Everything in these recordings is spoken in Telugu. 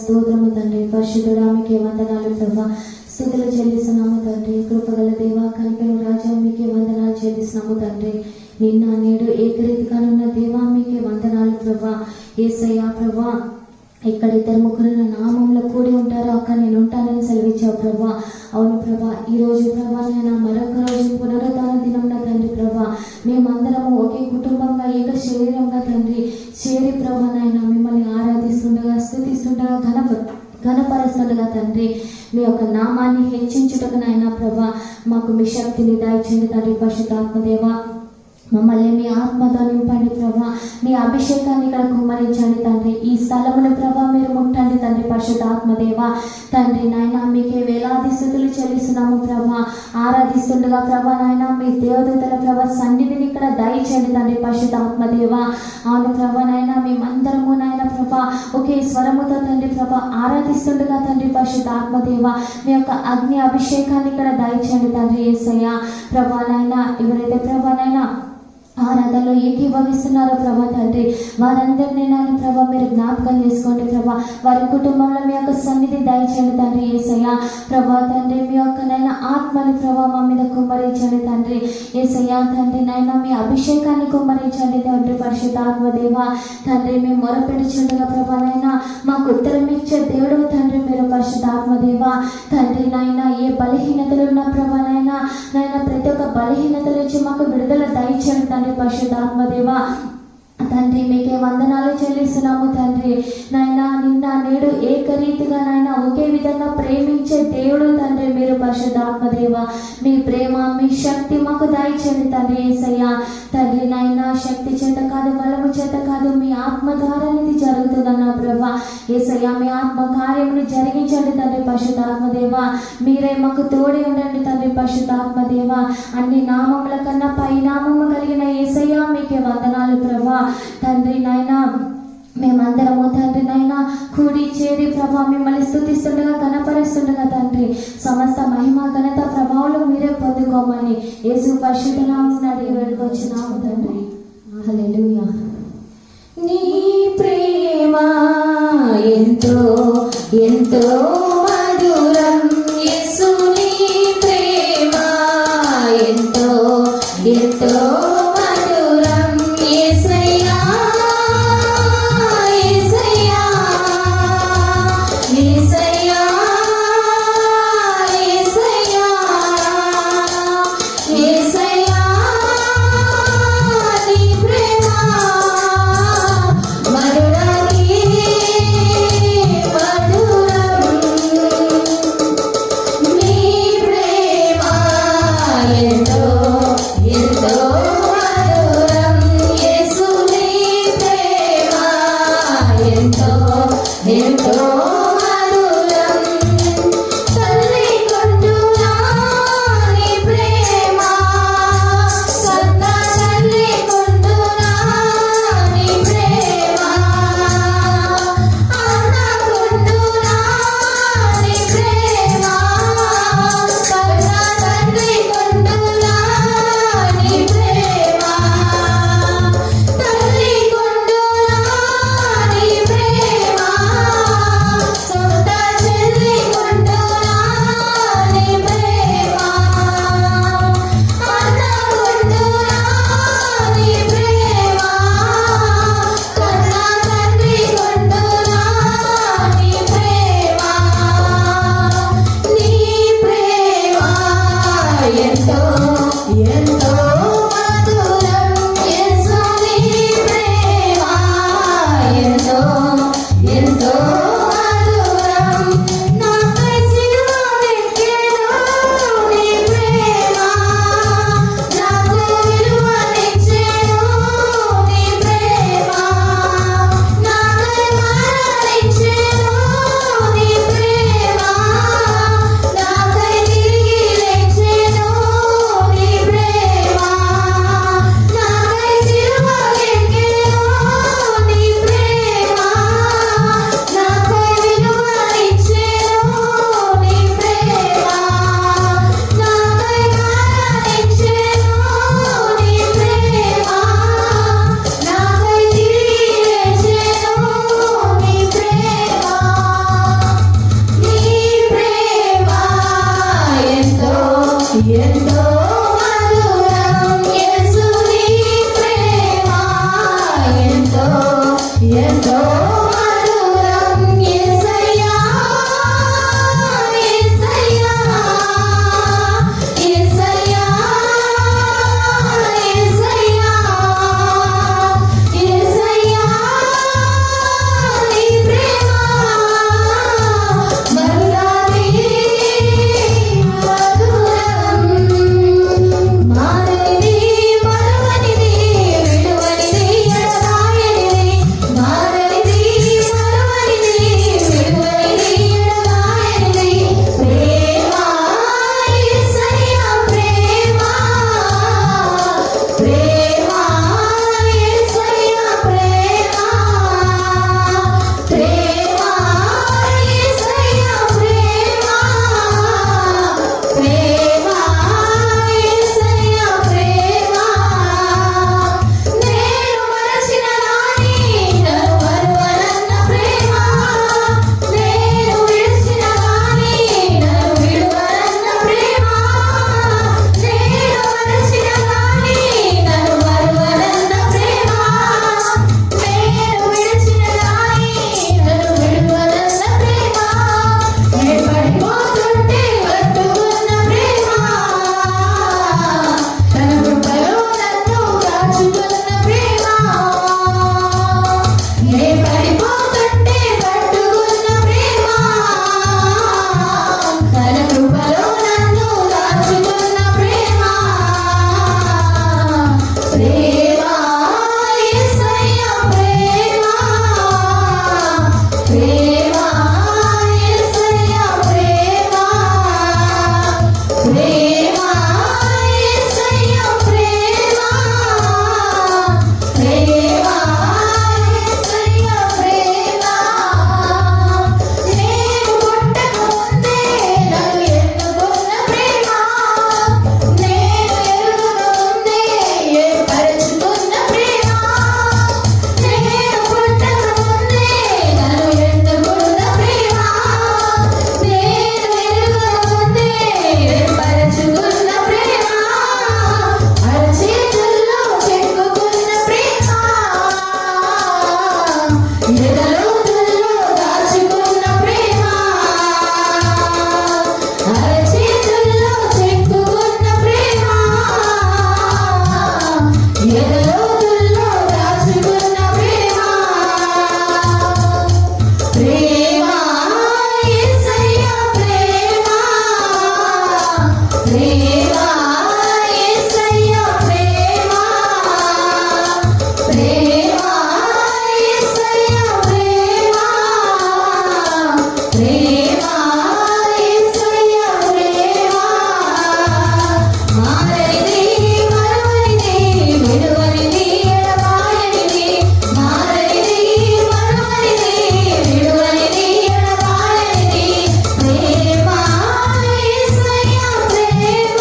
స్తోత్రము తండ్రి. పరిశుద్ధుడా మీకే వందనాలు ప్రభా, స్తుతులు చెల్లిస్తున్నాము తండ్రి. కృపగల దేవా, కనికరం రాజా మీకే వందనాలు చెల్లిస్తున్నాము తండ్రి. నిన్న నేడు ఏకరీతిగానున్న దేవా మీకే వందనాలు ప్రభా. యేసయ్యా ప్రభా, ఇక్కడ 2-3 నామంలో కూడి ఉంటారో అక్కడ నేను ఉంటానని సెలవిచ్చావు ప్రభా. అవును ప్రభా, ఈరోజు ప్రభా నేను మరొక రోజు పునరుద్ధాన దినంలో తండ్రి ప్రభా, మేమందరము ఒకే కుటుంబంగా ఏక శరీరంగా తండ్రి చేరి ప్రభా నాయన మిమ్మల్ని ఆరాధిస్తుండగా, స్తుతిస్తుండగా, ఘనపరుస్తుండగా తండ్రి మీ యొక్క నామాన్ని హెచ్చించుటకు నాయన ప్రభా మాకు మీ శక్తిని దయచేయండి తండ్రి. పరిశుద్ధాత్మదేవా, మమ్మల్ని మీ ఆత్మతో నింపండి ప్రభా, మీ అభిషేకాన్ని ఇక్కడ కుమ్మరించండి తండ్రి. ఈ స్థలమును ప్రభా మీరు ముట్టండి తండ్రి. పరిశుద్ధాత్మదేవా తండ్రి నాయన మీకే వేలాది స్తుతులు చెల్లిస్తున్నాము ప్రభా. ఆరాధిస్తుండగా ప్రభా నాయన మీ దేవదూతల ప్రభా సన్నిధిని ఇక్కడ దయచేయండి తండ్రి. పరిశుద్ధాత్మదేవా అవును ప్రభా నాయన మేమందరము నాయన ప్రభా ఒకే స్వరముతో తండ్రి ప్రభా ఆరాధిస్తుండగా తండ్రి పరిశుద్ధాత్మదేవా మీ యొక్క అగ్ని అభిషేకాన్ని ఇక్కడ దయచేయండి తండ్రి. యేసయ్య ప్రభా నాయన ఎవరైతే ప్రభా నాయన ఆరాధనలో ఏకీభవిస్తున్నారో ప్రభా తండ్రి వారందరినీ నాయన ప్రభా మీరు జ్ఞాపకం చేసుకోండి ప్రభా. వారి కుటుంబంలో మీ యొక్క సన్నిధి దయచేయండి తండ్రి. యేసయ్య ప్రభా తండ్రి మీ యొక్క నైనా ఆత్మని ప్రభా మా మీద కుమ్మరించండి తండ్రి. యేసయ్య తండ్రి నైనా మీ అభిషేకాన్ని కుమ్మరించండి తండ్రి. పరిశుద్ధాత్మదేవా తండ్రి మేము మొరపెడుచుండగా ప్రభా నైనా మాకు ఉత్తరం ఇచ్చే దేవుడు తండ్రి మీరు. పరిశుద్ధాత్మదేవా తండ్రి నైనా ఏ బలహీనతలు ఉన్న ప్రభా నైనా ప్రతి ఒక్క బలహీనతల నుంచి మాకు విడుదల దయచేయండి తండ్రి. పరిశుద్ధాత్మదేవా తండ్రి మీకే వందనాలు చెల్లిస్తున్నాము తండ్రి. నాయన నిన్న నేడు ఏకరీతిగా నాయన ఒకే విధంగా ప్రేమించే దేవుడు తండ్రి మీరు. పరిశుద్ధాత్మదేవా మీ ప్రేమ మీ శక్తి మాకు దయచేయండి తండ్రి. యేసయ్య తండ్రి నాయన శక్తి చేత కాదు, బలము చేత కాదు, మీ ఆత్మ ద్వారా ఇది జరుగుతుందన్న ప్రభా. యేసయ్య మీ ఆత్మ కార్యమును జరిగించండి తండ్రి. పరిశుద్ధాత్మదేవా మీరే మాకు తోడి ఉండండి తండ్రి. పరిశుద్ధాత్మదేవా అన్ని నామముల కన్నా పై నామము కలిగిన యేసయ్య మీకే వందనాలు ప్రభా. తండ్రి నాయన మేమందరము తండ్రి నాయన కూడి చేరి ప్రభా మిమ్మల్ని స్తుతిస్తుండగా, ఘనపరుస్తుండగా తండ్రి సమస్త మహిమ ఘనత ప్రభావాలు మీరే పొందుకోమని యేసు పరిశుద్ధ నామమున అడిగి వేడుకొచ్చున్నాము తండ్రి. హల్లెలూయా. నీ ప్రేమ ఎంతో ఎంతో మధురం, యేసు నీ ప్రేమ ఎంతో ఎంతో ఎంతో ఎంతో మధురం యేసుని ప్రేమ, ఎంతో ఎంతో మధురం యేసయ్యా, యేసయ్యా, యేసయ్యా, యేసయ్యా, యేసయ్యా, నీ ప్రేమ మరురాని మధురం, మారనిది మరువనిది విడువనిది ఎడబాయనిది, మారనిది మరువనిది విడువనిది ఎడబాయనిది ప్రేమ, యేసయ్యా ప్రేమ, ప్రేమ, యేసయ్యా ప్రేమ, ప్రేమ, యేసయ్యా ప్రేమ, ప్రేమ, యేసయ్యా ప్రేమ. నేను మరచిన గాని నన్ను మరువనన్న ప్రేమ, నేను విడిచిన గాని నన్ను విడువనన్న ప్రేమ, నేను మరచిన గాని నన్ను మరువనన్న ప్రేమ, నేను విడిచిన గాని నన్ను విడువనన్న ప్రేమ, నే పడిపోతుంటే పట్టుకున్న ప్రేమ, తన కృపలో నన్ను దాచుకున్న ప్రేమ, నే పడిపోతుంటే పట్టుకున్న ప్రేమ, తన కృపలో నన్ను దాచుకున్న ప్రేమ, ప్రేమ, యేసయ్యా ప్రేమ, ప్రేమ, యేసయ్యా ప్రేమ, ప్రేమ, యేసయ్యా ప్రేమ, ప్రేమ, యేసయ్యా ప్రేమ. నేను పుట్టక ముందే నన్ను ఎన్నుకున్న ప్రేమ, నేను ఎరుగక ముందే ఏర్పరచుకున్న ప్రేమ, నేను పుట్టక ముందే నన్ను ఎన్నుకున్న ప్రేమ, నేను ఎరుగక ముందే ఏర్పరచుకున్న ప్రేమ, అరచేతుల్లో చెక్కుకున్న ప్రేమ, ఎదలోతుల్లో దాచుకున్న ప్రేమ, అరచేతుల్లో చెక్కుకున్న ప్రేమ, ఎదలోతుల్లో దాచుకున్న ప్రేమ, ప్రేమ, యేసయ్యా ప్రేమ, ప్రేమ, యేసయ్యా ప్రేమ, ప్రేమ, యేసయ్యా ప్రేమ, ప్రేమ, యేసయ్యా ప్రేమ, మారనిది మరువనిది విడువనిది ఎడబాయనిది, మారనిది మరువనిది విడువనిది ఎడబాయనిది ప్రేమ, యేసయ్యా ప్రేమ,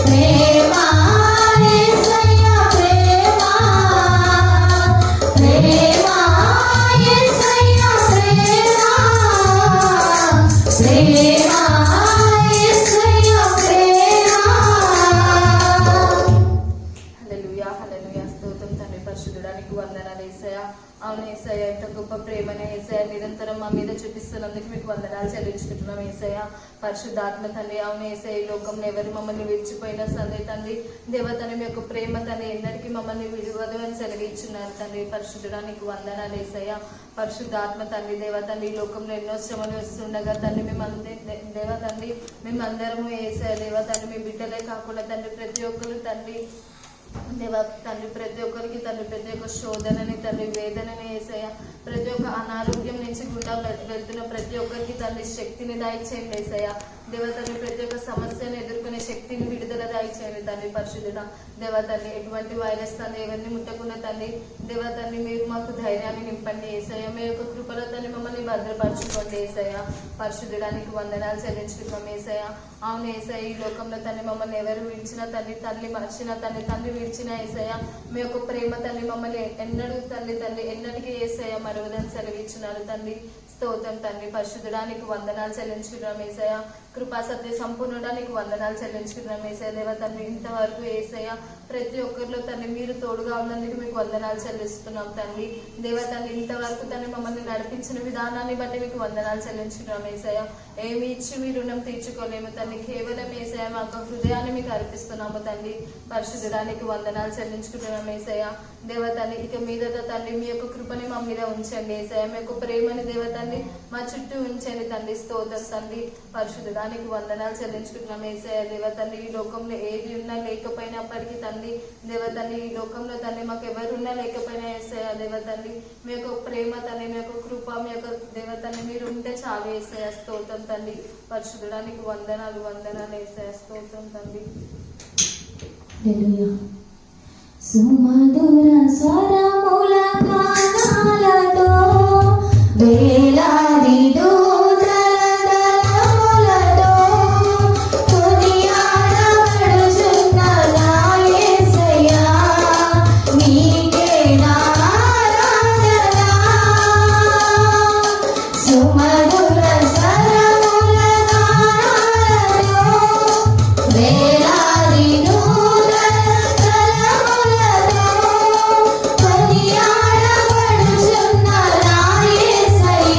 ప్రేమ, యేసయ్యా ప్రేమ, ప్రేమ, యేసయ్యా ప్రేమ, ప్రేమ, యేసయ్యా ప్రేమ. హల్లెలూయా, హల్లెలూయా. స్తోత్రం తండ్రి పరిశుద్ధుడా, నీకు వందనాలు యేసయ్యా. అవును యేసయ్యా, ఎంత గొప్ప ప్రేమనే యేసయ్యా నిరంతరం మా మీద చూపిస్తున్నందుకు మీకు వందనాలు చెల్లించుకుంటున్నాం యేసయ్యా. పరిశుద్ధాత్మ తండ్రి, అవును యేసయ్య, ఈ లోకంలో ఎవరు మమ్మల్ని విడిచిపోయినా సరే తండ్రి, దేవతని మీ యొక్క ప్రేమ తండ్రి ఎన్నటికీ మమ్మల్ని విడివదు అని సెలవిచ్చున్నారు తండ్రి. పరిశుద్ధుడా, నీకు వందనాలు యేసయ్యా. పరిశుద్ధాత్మ తండ్రి, దేవతండ్రి, ఈ లోకంలో ఎన్నో శ్రమలు వస్తుండగా తండ్రి దేవతండ్రి మేమందరము యేసయ్య దేవతండ్రి మీ బిడ్డలే కాకుండా తండ్రి ప్రతి ఒక్కరు తండ్రి దేవ తండ్రి ప్రతి ఒక్కరికి తండ్రి ప్రతి ఒక్క శోధనని తండ్రి వేదనని యేసయ్య, ప్రతి ఒక్క అనారోగ్యం నుంచి గుండా వెళ్తున్న ప్రతి ఒక్కరికి తండ్రి శక్తిని దయచేయండి యేసయ్య. దేవతని ప్రతి ఒక్క సమస్యను ఎదుర్కొనే శక్తిని విడుదల దయచేయండి తండ్రి. పరిశుద్ధుడా దేవతని ఎటువంటి వైరస్ తండ్రి ఎవరిని ముట్టకుండా తండ్రి దేవతని మీరు మాకు ధైర్యాన్ని నింపండి యేసయ్య. మీ యొక్క కృపలో తండ్రి మమ్మల్ని భద్రపరచుకోండి యేసయ్య. పరిశుద్ధుడానికి వందనాలు చెల్లించుకుంటాం యేసయ్య. అవును యేసయ్య, ఈ లోకంలో తండ్రి మమ్మల్ని ఎవరు విడిచిన తండ్రి తల్లి మర్చిన తండ్రి విడిచిన యేసయ్య, మీ యొక్క ప్రేమ తండ్రి మమ్మల్ని ఎన్నడూ తండ్రి ఎన్నటికీ యేసయ్య మరువదని సెలవిచ్చినారు తండ్రి. స్తోత్రం తండ్రి. పరిశుద్ధుడానికి వందనాలు చెల్లించుకుంటాం యేసయ్య. కృపా సత్య సంపూర్ణుడా నీకు వందనాలు చెల్లించుకుంటున్నాం ఏసయ్య దేవ తండ్రి. ఇంతవరకు ఏసయ్య ప్రతి ఒక్కరిలో తండ్రి మీరు తోడుగా ఉన్నందుకు మీకు వందనాలు చెల్లిస్తున్నాం తండ్రి. దేవ తండ్రి ఇంతవరకు తండ్రి మమ్మల్ని నడిపించిన విధానాన్ని బట్టి మీకు వందనాలు చెల్లించుకున్నాం ఏసయ్య. ఏమి ఇచ్చి మీ రుణం తీర్చుకోలేము తండ్రి. కేవలం ఏసయ్య మా యొక్క హృదయాన్ని మీకు అర్పిస్తున్నాము తండ్రి. పరిశుద్ధడానికి వందనాలు చెల్లించుకుంటున్నాం ఏసయ్య దేవ తండ్రి. ఇక మీదట తండ్రి మీ యొక్క కృపని మా మీద ఉంచండి ఏసయ్య. మీ యొక్క ప్రేమని దేవ తండ్రి మా చుట్టూ ఉంచండి తండ్రి. స్తోత్రం తండ్రి. పరిశుద్ధడానికి వందనాలు చెల్లించుకుంటున్నాం ఏసయ్య దేవ తండ్రి. ఈ లోకంలో ఏది ఉన్నా లేకపోయినప్పటికీ తండ్రి దేవ తండ్రి, ఈ లోకంలో తండ్రి మాకు ఎవరున్నా లేకపోయినా ఏసయ్య దేవ తండ్రి మీ యొక్క ప్రేమ తండ్రి, మీ యొక్క కృప, మీ యొక్క దేవ తండ్రి మీరు ఉంటే చాలు ఏసయ్య. స్తోత్రం తండ్రి. పరిశుద్ధడానికి వందనాలు ఏసయ్య. స్తోత్రం తండ్రి. హల్లెలూయా. సుమధుర స్వరముల గానాలతో వేలాది దూతల దళములతో కొనియాడబడుచున్న నా యేసయ్యా, నీకే నా ఆరాధన. సుమధుర స్వరముల గానాలతో వేలాది దూతల దళములతో కొనియాడబడుచున్న నా యేసయ్యా,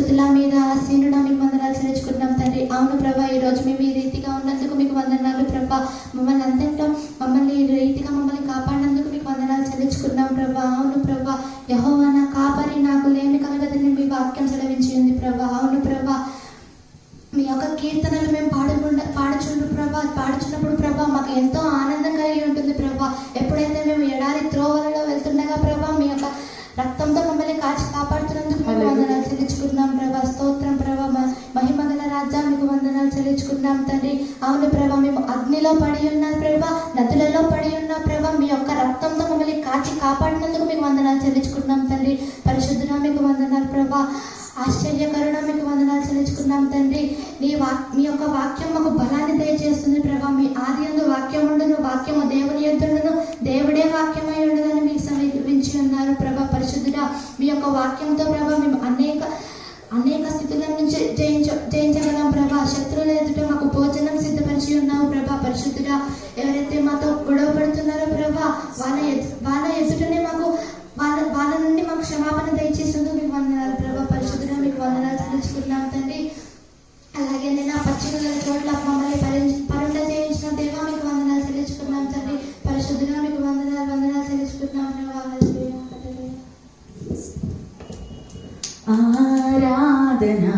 స్తుతుల మీద ఆసీనుడా మీకు వందనాలు చెల్లించుకుంటున్నాం తండ్రి. అవును ప్రభా, ఈ రోజు మేము ఈ రీతిగా ఉన్నందుకు మీకు వందనాలు ప్రభా. మమ్మల్ని అంతటా మమ్మల్ని ఈ రీతిగా మమ్మల్ని కాపాడినందుకు మీకు వందనాలు చెల్లించుకుంటున్నాం ప్రభా. అవును ప్రభా, యెహోవా నా కాపరి, నాకు లేమి కలగదని మీ వాక్యం సెలవించి ఉంది ప్రభా. అవును ప్రభా, మీ యొక్క కీర్తనలు మేము పాడుచున్నప్పుడు ప్రభా మాకు ఎంతో ఆనందం కలిగి ఉంటుంది ప్రభా. ఎప్పుడైతే మేము ఎడారి త్రోవలలో వెళ్తుండగా ప్రభా మీ యొక్క రక్తంతో మమ్మల్ని కాచి కాపాడుతున్నందుకు మీకు వందనాలు చెల్లించుకుంటున్నాం ప్రభా. స్తోత్రం ప్రభా. మహిమ గల రాజా మీకు వందనాలు చెల్లించుకుంటున్నాం తండ్రి. అవును ప్రభా, మేము అగ్నిలో పడి ఉన్న ప్రభా, నదులలో పడి ఉన్న ప్రభా, మీ యొక్క రక్తంతో మమ్మల్ని కాచి కాపాడినందుకు మీకు వందనాలు చెల్లించుకుంటున్నాం తండ్రి. పరిశుద్ధుడా మీకు వందనాలు ప్రభా. ఆశ్చర్యకరుణ మీకు వందనాలు చెల్లించుకున్నాం తండ్రి. మీ యొక్క వాక్యం మాకు బలాన్ని దయచేస్తుంది ప్రభా. మీ ఆది యందు వాక్యం ఉండును, వాక్యము దేవుని యొద్దుండును, దేవుడే వాక్యమై ఉండదని మీకు సమీపించి ఉన్నారు ప్రభా. పరిశుద్ధుడా, మీ యొక్క వాక్యంతో ప్రభా మేము అనేక స్థితుల నుంచి జయించగలం ప్రభా. శత్రువుల ఎదుట మాకు భోజనం సిద్ధపరిచి ఉన్నావు ప్రభా. పరిశుద్ధుడా, ఎవరైతే మాతో గొడవ పడుతున్నారో ప్రభా, వాళ్ళ ఎదుటనే మాకు వాళ్ళ నుండి మాకు క్షమాపణ దయచేసేందుకు మీకు వందనాలు ప్రభా. పరిశుద్ధుడా మీకు వందనాలు చెల్లించుకుంటున్నాం తండ్రి. అలాగే నేను పచ్చిక చోట్ల మమ్మల్ని పరుండ చేయించిన దేవా మీకు వందనాలు చెల్లించుకున్నాం తండ్రి. పరిశుద్ధుడా మీకు వందనాలు చెల్లించుకుంటున్నాం ప్రభా. ఆరాధనా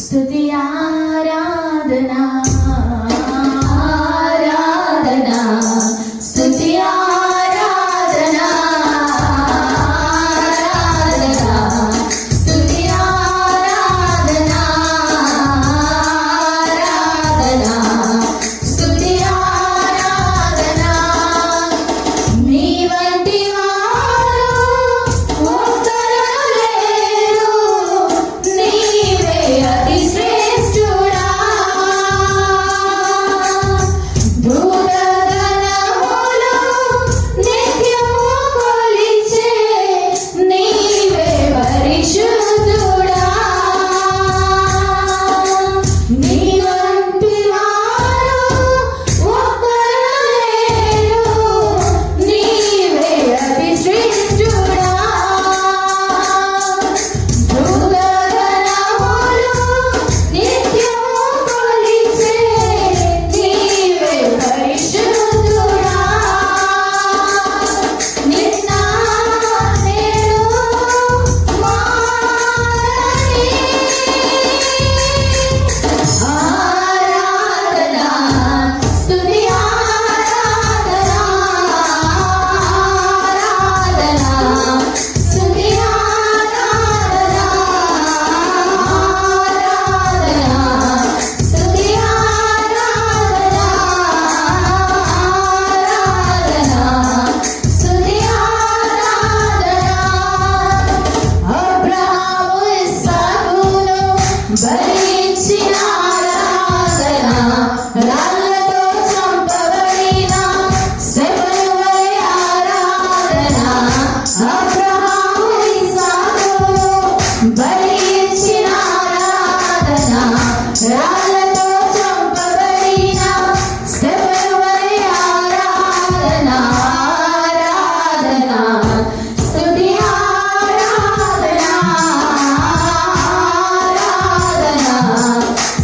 స్తుతి ఆరాధనా ఆరాధనా స్తుతి ఆరాధనా ఆరాధనా స్తుతి ఆరాధనా ఆరాధనా స్తుతి ఆరాధనా. మీ వంటి వారు ఒక్కరు లేరు, నీవే అతి శ్రేష్ఠుడా. దూరగణములు నిత్యము కొలిచే నీవే పరిశుద్ధుడా. నీ వంటి వారు ఒక్కరు లేరు, నీవే అతి శ్రేష్ఠుడా. దూరగణములు నిత్యము కొలిచే నీవే పరిశుద్ధుడా. నిన్న నేడు మారని ఆరాధనా స్తుతి ఆరాధనా ఆరాధనా స్తుతి ఆరాధనా ఆరాధనా స్తుతి ఆరాధనా ఆరాధనా స్తుతి ఆరాధనా. అబ్రహాము ఇస్సాకును బలిచ్చిన ఆరాధన, రాళ్ళతో చంపబడిన శిలువై ఆరాధన. అబ్రహాము ఇస్సాకును బలిచ్చిన ఆరాధన, రాళ్ళతో చంపబడిన శిలువై ఆరాధన. ఆరాధన స్తుతి ఆరాధన ఆరాధన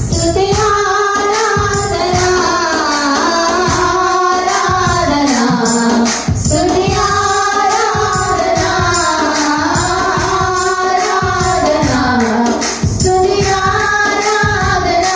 స్తుతి ఆరాధన ఆరాధన స్తుతి ఆరాధన ఆరాధన స్తుతి ఆరాధన.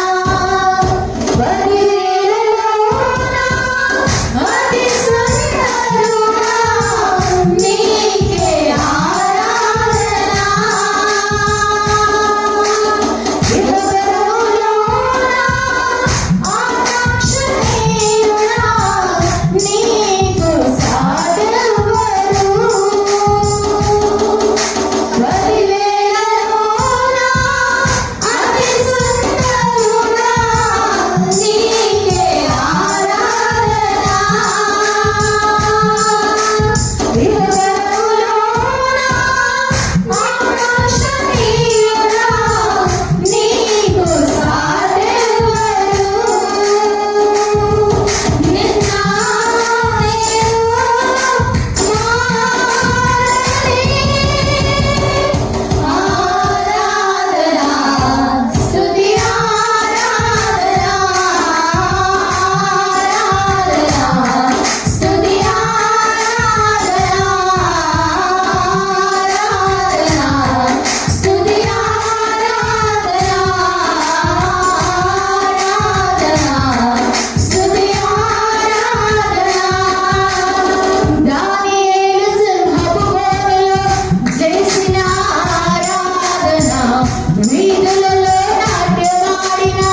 వీధులలో నాట్యమాడిన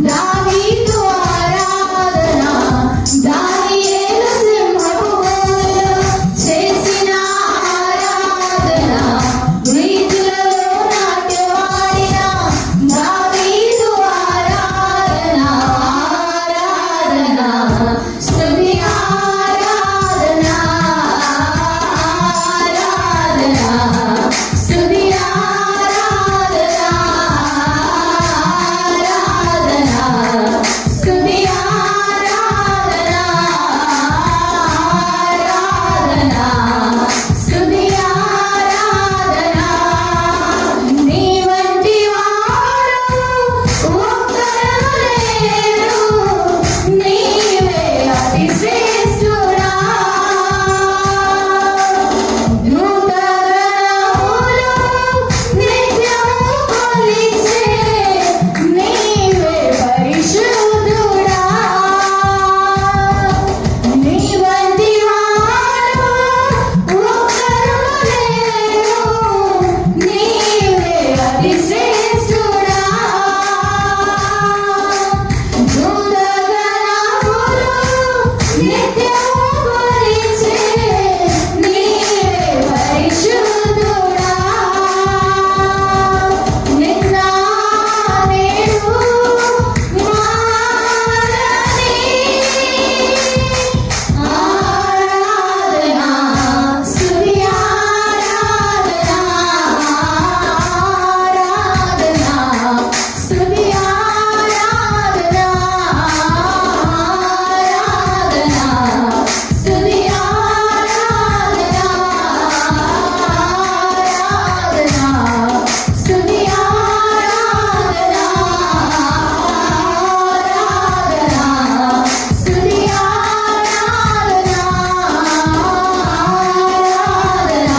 దావీదు ఆరాధన, దానియేలు సింహపు బోనులో చేసిన ఆరాధన, వీధులలో నాట్యమాడిన దావీదు ఆరాధన, ఆరాధన స్తుతి ఆరాధన, ఆరాధన స్తుతి ఆరాధన, ఆరాధన స్తుతి ఆరాధన, ఆరాధన స్తుతి ఆరాధన. నీ వంటి వాడు ఒక్కడు లేడు, నీవే అతి శ్రేష్ఠుడా. దూతగణములు నిత్యము కొలిచే నీవే పరిశుద్ధుడా. నీ వంటి వాడు ఒక్కడు లేడు, నీవే అతి శ్రేష్ఠుడా. దూతగణములు నిత్యము కొలిచే నీవే పరిశుద్ధుడా. నిన్న నేడు మారని ఆరాధన స్తుతి ఆరాధన, ఆరాధన స్తుతి ఆరాధన, ఆరాధన స్తుతి ఆరాధన, ఆరాధన స్తుతి ఆరాధన, ఆరాధన స్తుతి ఆరాధన, ఆరాధన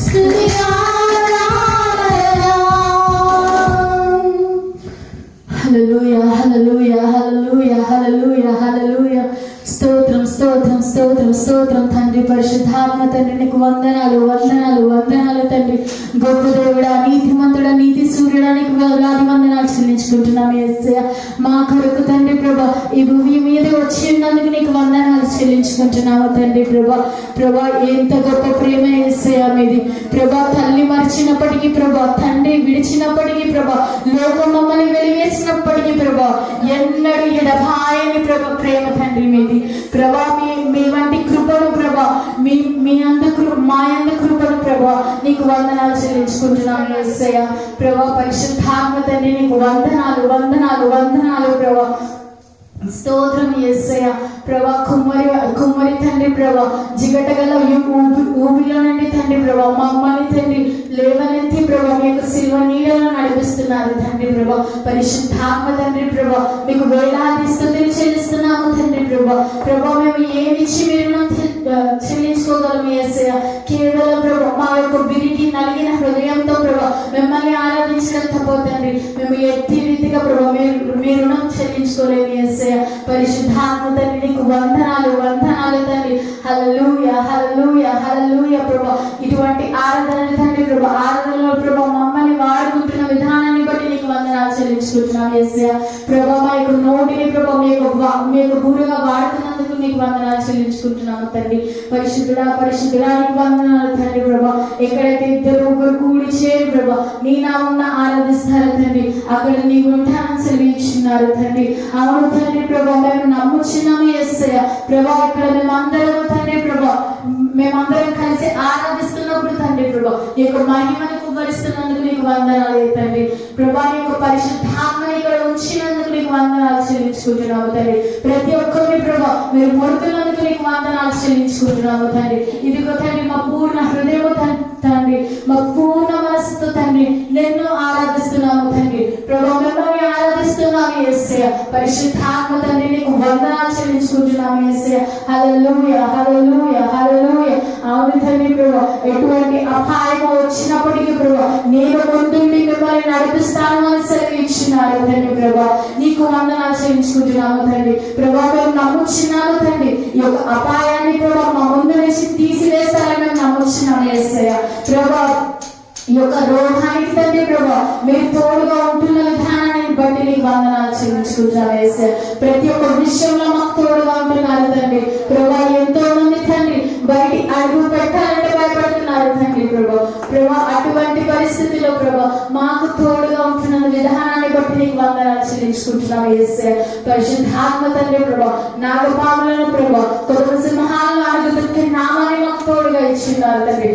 స్తుతి హల్లెలూయా, హల్లెలూయా, హల్లెలూయా, హల్లెలూయా, హల్లెలూయా. స్తోత్రం, స్తోత్రం, స్తోత్రం, స్తోత్రం తండ్రి. పరిశుద్ధాత్మ తండ్రి నీకు వందనాలు, వందనాలు, వందనాలు తండ్రి. గొప్ప దేవుడా, నీతిమంతుడా, నీతి సూర్యుడా, నీకు వేలాది వందనాలు చెల్లించుకుంటున్నాం యేసయ్య. మా కొరకు తండ్రి ప్రభా ఈ భూమి మీద వచ్చి ఉన్నందుకు నీకు వందనాలు చెల్లించుకుంటున్నాము తండ్రి ప్రభా. ప్రభా ఎంత గొప్ప ప్రేమ యేసయ్య మీది ప్రభా. తల్లి మరిచినప్పటికీ ప్రభా, తండ్రి విడిచినప్పటికీ ప్రభా, లోకం మమ్మల్ని వెలివేసినప్పటికీ ప్రభా, ఎన్నడూ ఎడబాయని ప్రభా ప్రేమ తండ్రి మీది ప్రభా. మీ వంటి కృపను ప్రభా, మీ మా యందు కృపను ప్రభా నీకు వందనాలు చెల్లించుకుంటున్నాను యేసయ్య. ప్రభా పరిశుద్ధాత్మ తండ్రి నీకు వందనాలు, వందనాలు, వందనాలు ప్రభా. స్తోత్రం యేసయ్య. ప్రభా కుమ్మరి తండ్రి ప్రభా, జిగటగల ఊబిలో నుండి తండ్రి ప్రభా మమ్మల్ని తండ్రి లేవనెత్తి ప్రభా మీకు శిల్వ నీడలో నడిపిస్తున్నారు తండ్రి ప్రభా. పరిశుద్ధాత్మ తండ్రి ప్రభా మీకు వేలాది స్తుతులు చెల్లిస్తున్నాము తండ్రి ప్రభా. ప్రభా మేము ఏమిచ్చి మీరు చెల్లించుకోగలము యేసయ్య. కేవలం ప్రభా మా యొక్క విరిగి నలిగిన హృదయంతో ప్రభా మిమ్మల్ని ఆరాధించడం తప్ప తండ్రి మేము ఎట్టి రీతిగా ప్రభా మీ రుణం చెల్లించుకోలేము యేసయ్య. పరిశుద్ధాత్మ తండ్రి నీకు వందనాలు, వందనాలు తండ్రి. హల్లెలూయా, హల్లెలూయా, హల్లెలూయా ప్రభా. ఇటువంటి ఆరాధన తండ్రి ప్రభా, ఆరాధనలో ప్రభా మమ్మల్ని వాడుకుంటున్న విధానాన్ని బట్టి నీకు వందనాలు చెల్లించుకుంటున్నాం యేసయ్య. ప్రభా మా యొక్క నోటిని ప్రభా మీ యొక్క గురుగా వాడుతున్నందుకు నీకు వందనాలు చెల్లించుకుంటున్నాము తండ్రి. పరిశుద్ధుడా, పరిశుద్ధుడా నీకు వందనాలు తండ్రి ప్రభా. ఎక్కడైతే ఇద్దరు ముగ్గురు కూడి చేరి ప్రభా నీ నామమున ఆరాధిస్తారు తండ్రి, అక్కడ నీవు ఉంటానని సెలవించున్నారు తండ్రి. అవును తండ్రి ప్రభా, మేము నమ్ముచున్నాము యేసయ్య. ప్రభా ఇక్కడ మేమందరం తండ్రి ప్రభా, మేమందరం కలిసి ఆరాధిస్తున్నప్పుడు తండ్రి ప్రభా ఈ యొక్క మహిమను కుమ్మరిస్తున్నందుకు నీకు వందనాలు తండ్రి. ప్రభా నీ యొక్క పరిశుద్ధాత్మని ఇక్కడ ఉంచినందుకు నీకు వందనాలు చెల్లించుకుంటున్నాము తండ్రి. ప్రతి ఒక్కరిని ప్రభా మీరు ముడుతున్నందుకు నీకు వందనాలు చెల్లించుకుంటున్నాము తండ్రి. ఇదిగో తండ్రి మా పూర్ణ హృదయము తండ్రి, మా పూర్ణ మనసుతో తండ్రి నిన్ను ఆరాధిస్తున్నాము తండ్రి. ప్రభా మిమ్మల్ని ఆరాధిస్తున్నాము యేసయ్య. పరిశుద్ధాత్మ తండ్రి నీకు వందనాలు చెల్లించుకుంటున్నాము యేసయ్య. హల్లెలూయా హల్లెలూయా హల్లెలూయా. అవును తండ్రి ప్రభా, ఎటువంటి అపాయం వచ్చినప్పటికీ ప్రభా నేను ముందుండి మిమ్మల్ని నడిపిస్తాను అని సెలవు ఇచ్చినారు తండ్రి. ప్రభా నీకు వందనాలు చెల్లించుకుంటున్నాము తండ్రి. ప్రభా మేము నమ్ముచున్నాము తండ్రి, ఈ యొక్క అపాయాన్ని ప్రభా మా ముందు నుంచి తీసివేస్తారని మేము నమ్ముచున్నాము యేసయ్య. ప్రభా ఈ యొక్క రోగానికి తండ్రి ప్రభా మీరు తోడుగా ఉంటున్న విధానాన్ని బట్టి నీకు వందనాలు చెల్లించుకుంటున్నాము యేసయ్య. ప్రతి ఒక్క విషయంలో మాకు తోడుగా ఉంటున్నారు తండ్రి. ప్రభా ఎంతో మంది తండ్రి బయట అడుగు పెట్టాలంటే భయపడుతున్నారు తండ్రి. ప్రభా అటువంటి పరిస్థితిలో ప్రభా మాకు తోడుగా ఉంటున్న విధానాన్ని బట్టి నీకు వందనాలు చెల్లించుకుంటున్నాము యేసయ్య. పరిశుద్ధాత్మ తండ్రి ప్రభా నాగపాములను ప్రభా కొత్త సింహాలను అడుగుతుంటే నామాన్ని మాకు తోడుగా ఇచ్చిన్నారు తండ్రి.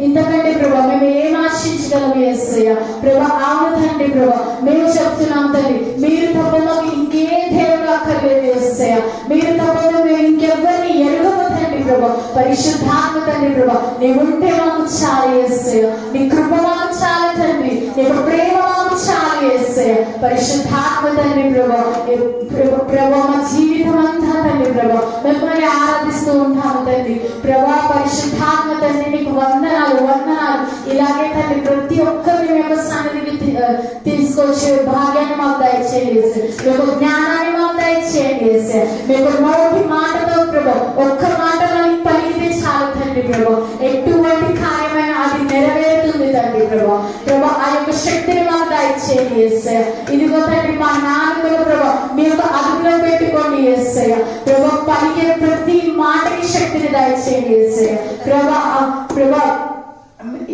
ఇంతకంటే ప్రభా మేము ఏం ఆశించగలము యేసయ్య. ప్రభా అవును తండ్రి ప్రభా మేము చెప్తున్నాం తండ్రి, మీరు తప్ప మాకు ఇంకే దేవుడు అక్కర్లేదు యేసయ్య. మీరు తప్ప మేము ఇంకెవ్వరిని ఎరుగము తండ్రి ప్రభా. పరిశుద్ధాత్మ తండ్రి ప్రభా నీవుంటే మాకు చాలు యేసయ్య. నీ కృప మాకు చాలు తండ్రి, నీ ప్రేమ మాకు చాలు యేసయ్య. పరిశుద్ధాత్మ తండ్రి ప్రభా ప్రభా మా జీవితం అంతా తండ్రి ప్రభా మిమ్మల్ని ఆరాధిస్తూ ఉంటాము తండ్రి. ప్రభా పరిశుద్ధాత్మ తండ్రి నీకు వందనాలు వందనాలు. ఇలాగే తండ్రి ప్రతి ఒక్కరిని మేము సన్నిధికి తీసుకొచ్చే భాగ్యాన్ని మాకు దయచేయండి, మీకు జ్ఞానాన్ని మాకు దయచేయండి. మీకు నోటి మాటతో ప్రభా ఒక్క మాట పలికితే చాలు తండ్రి ప్రభా ఎటువంటి కార్యమైన అది నెరవేరుతుంది తండ్రి ప్రభా. ప్రభా ఆ యొక్క శక్తిని మాకు దయచేయండి యేసయ్య. ఇదిగో తండ్రి మా నాన్నలో ప్రభా మీ యొక్క అదుపులో పెట్టుకోండి యేసయ్య. ప్రభా పలికే ప్రతి మాటకి శక్తిని దయచేయండి యేసయ్య. ప్రభా ప్రభా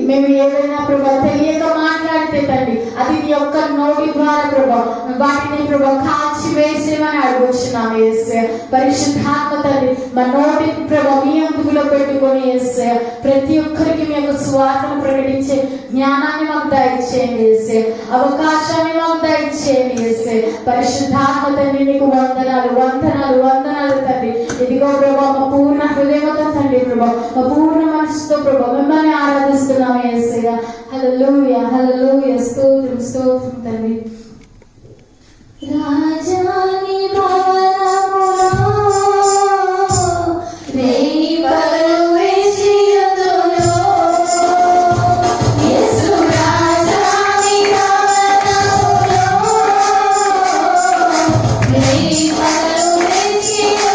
మేము ఏదైనా ప్రభా తెలియక మాట్లాడితే తండ్రి అది నీ యొక్క నోటి ద్వారా ప్రభా వాటిని ప్రభా కాల్చి వేసేమని అడుగుతున్నాము యేసయ్య. పరిశుద్ధాత్మ తండ్రి మా నోటి ప్రభా మీ అందులో పెట్టుకొని యేసయ్య ప్రతి ఒక్కరికి మీ యొక్క స్వార్థను ప్రకటించే జ్ఞానాన్ని మాకు దయచేయండి యేసయ్య. అవకాశాన్ని మాకు దయచేయండి యేసయ్య. పరిశుద్ధాత్మ తండ్రి నీకు వందనాలు వందనాలు వందనాలు తండ్రి. ఇదిగో ప్రభా మా పూర్ణ హృదయంతో తండ్రి ప్రభా మా పూర్ణ మనసుతో ప్రభా మిమ్మల్ని ఆరాధిస్తున్నాము యేసయ్య. హల్లెలూయా హల్లెలూయా. స్తోత్రం స్తోత్రం తండ్రి. రాజాని భవనములో వేయి పగలు వేసియుందును. యేసు రాజాని భవనములో వేయి పగలు వేసియుందును.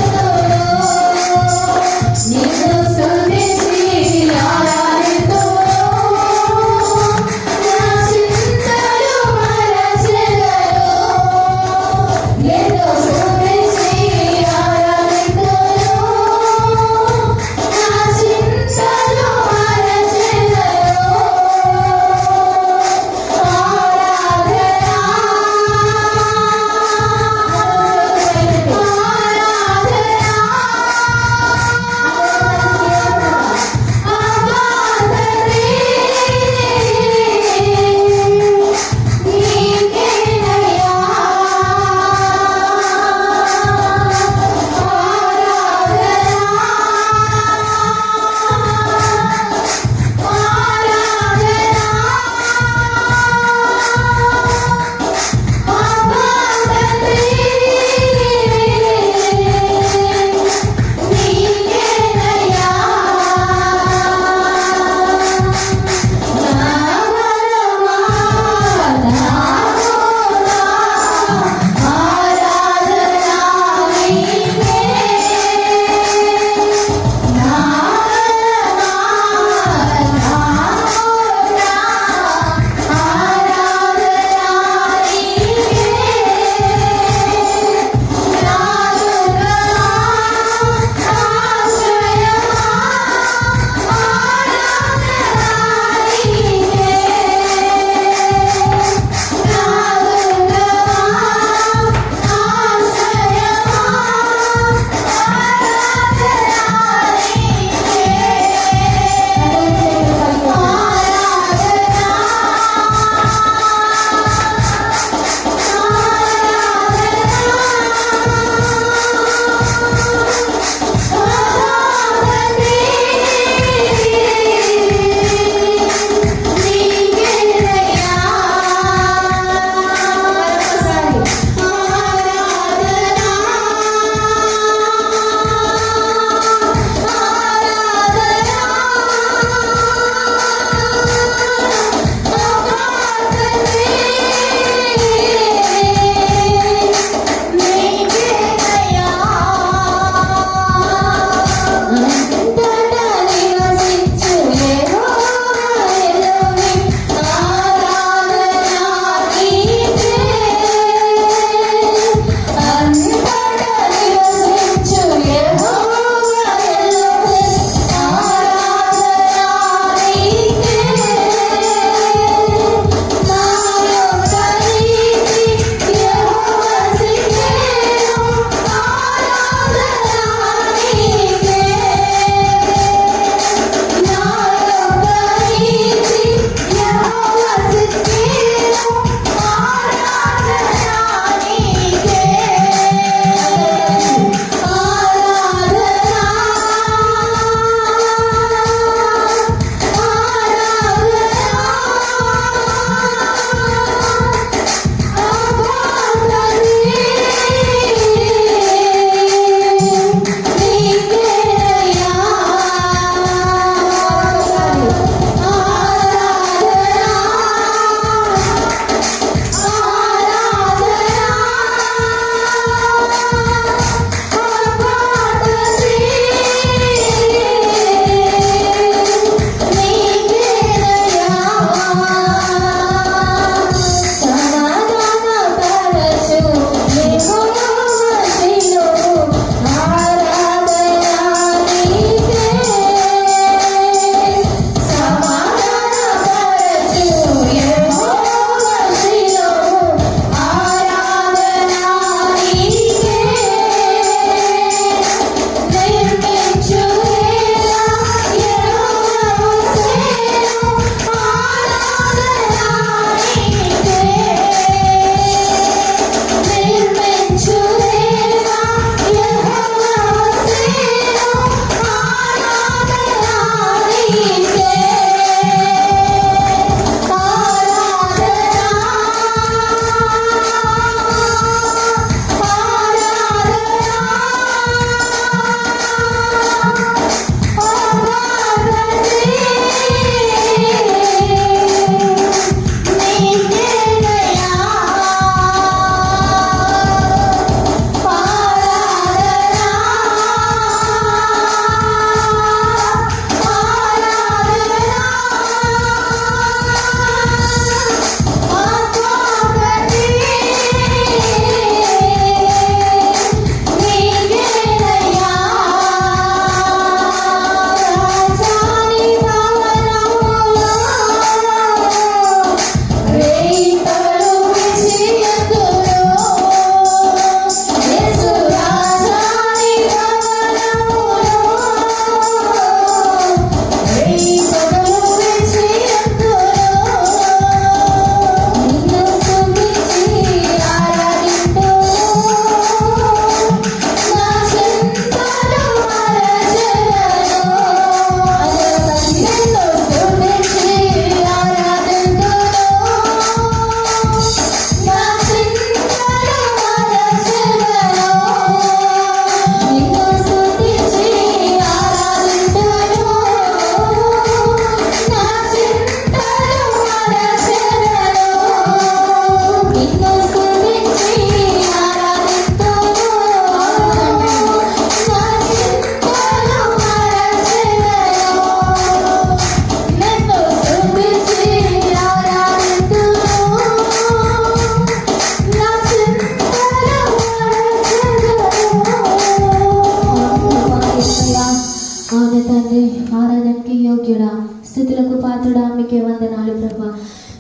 పరిశుద్ధుడా స్తుతులకు పాత్రుడా మీకే వందనాలు ప్రభా.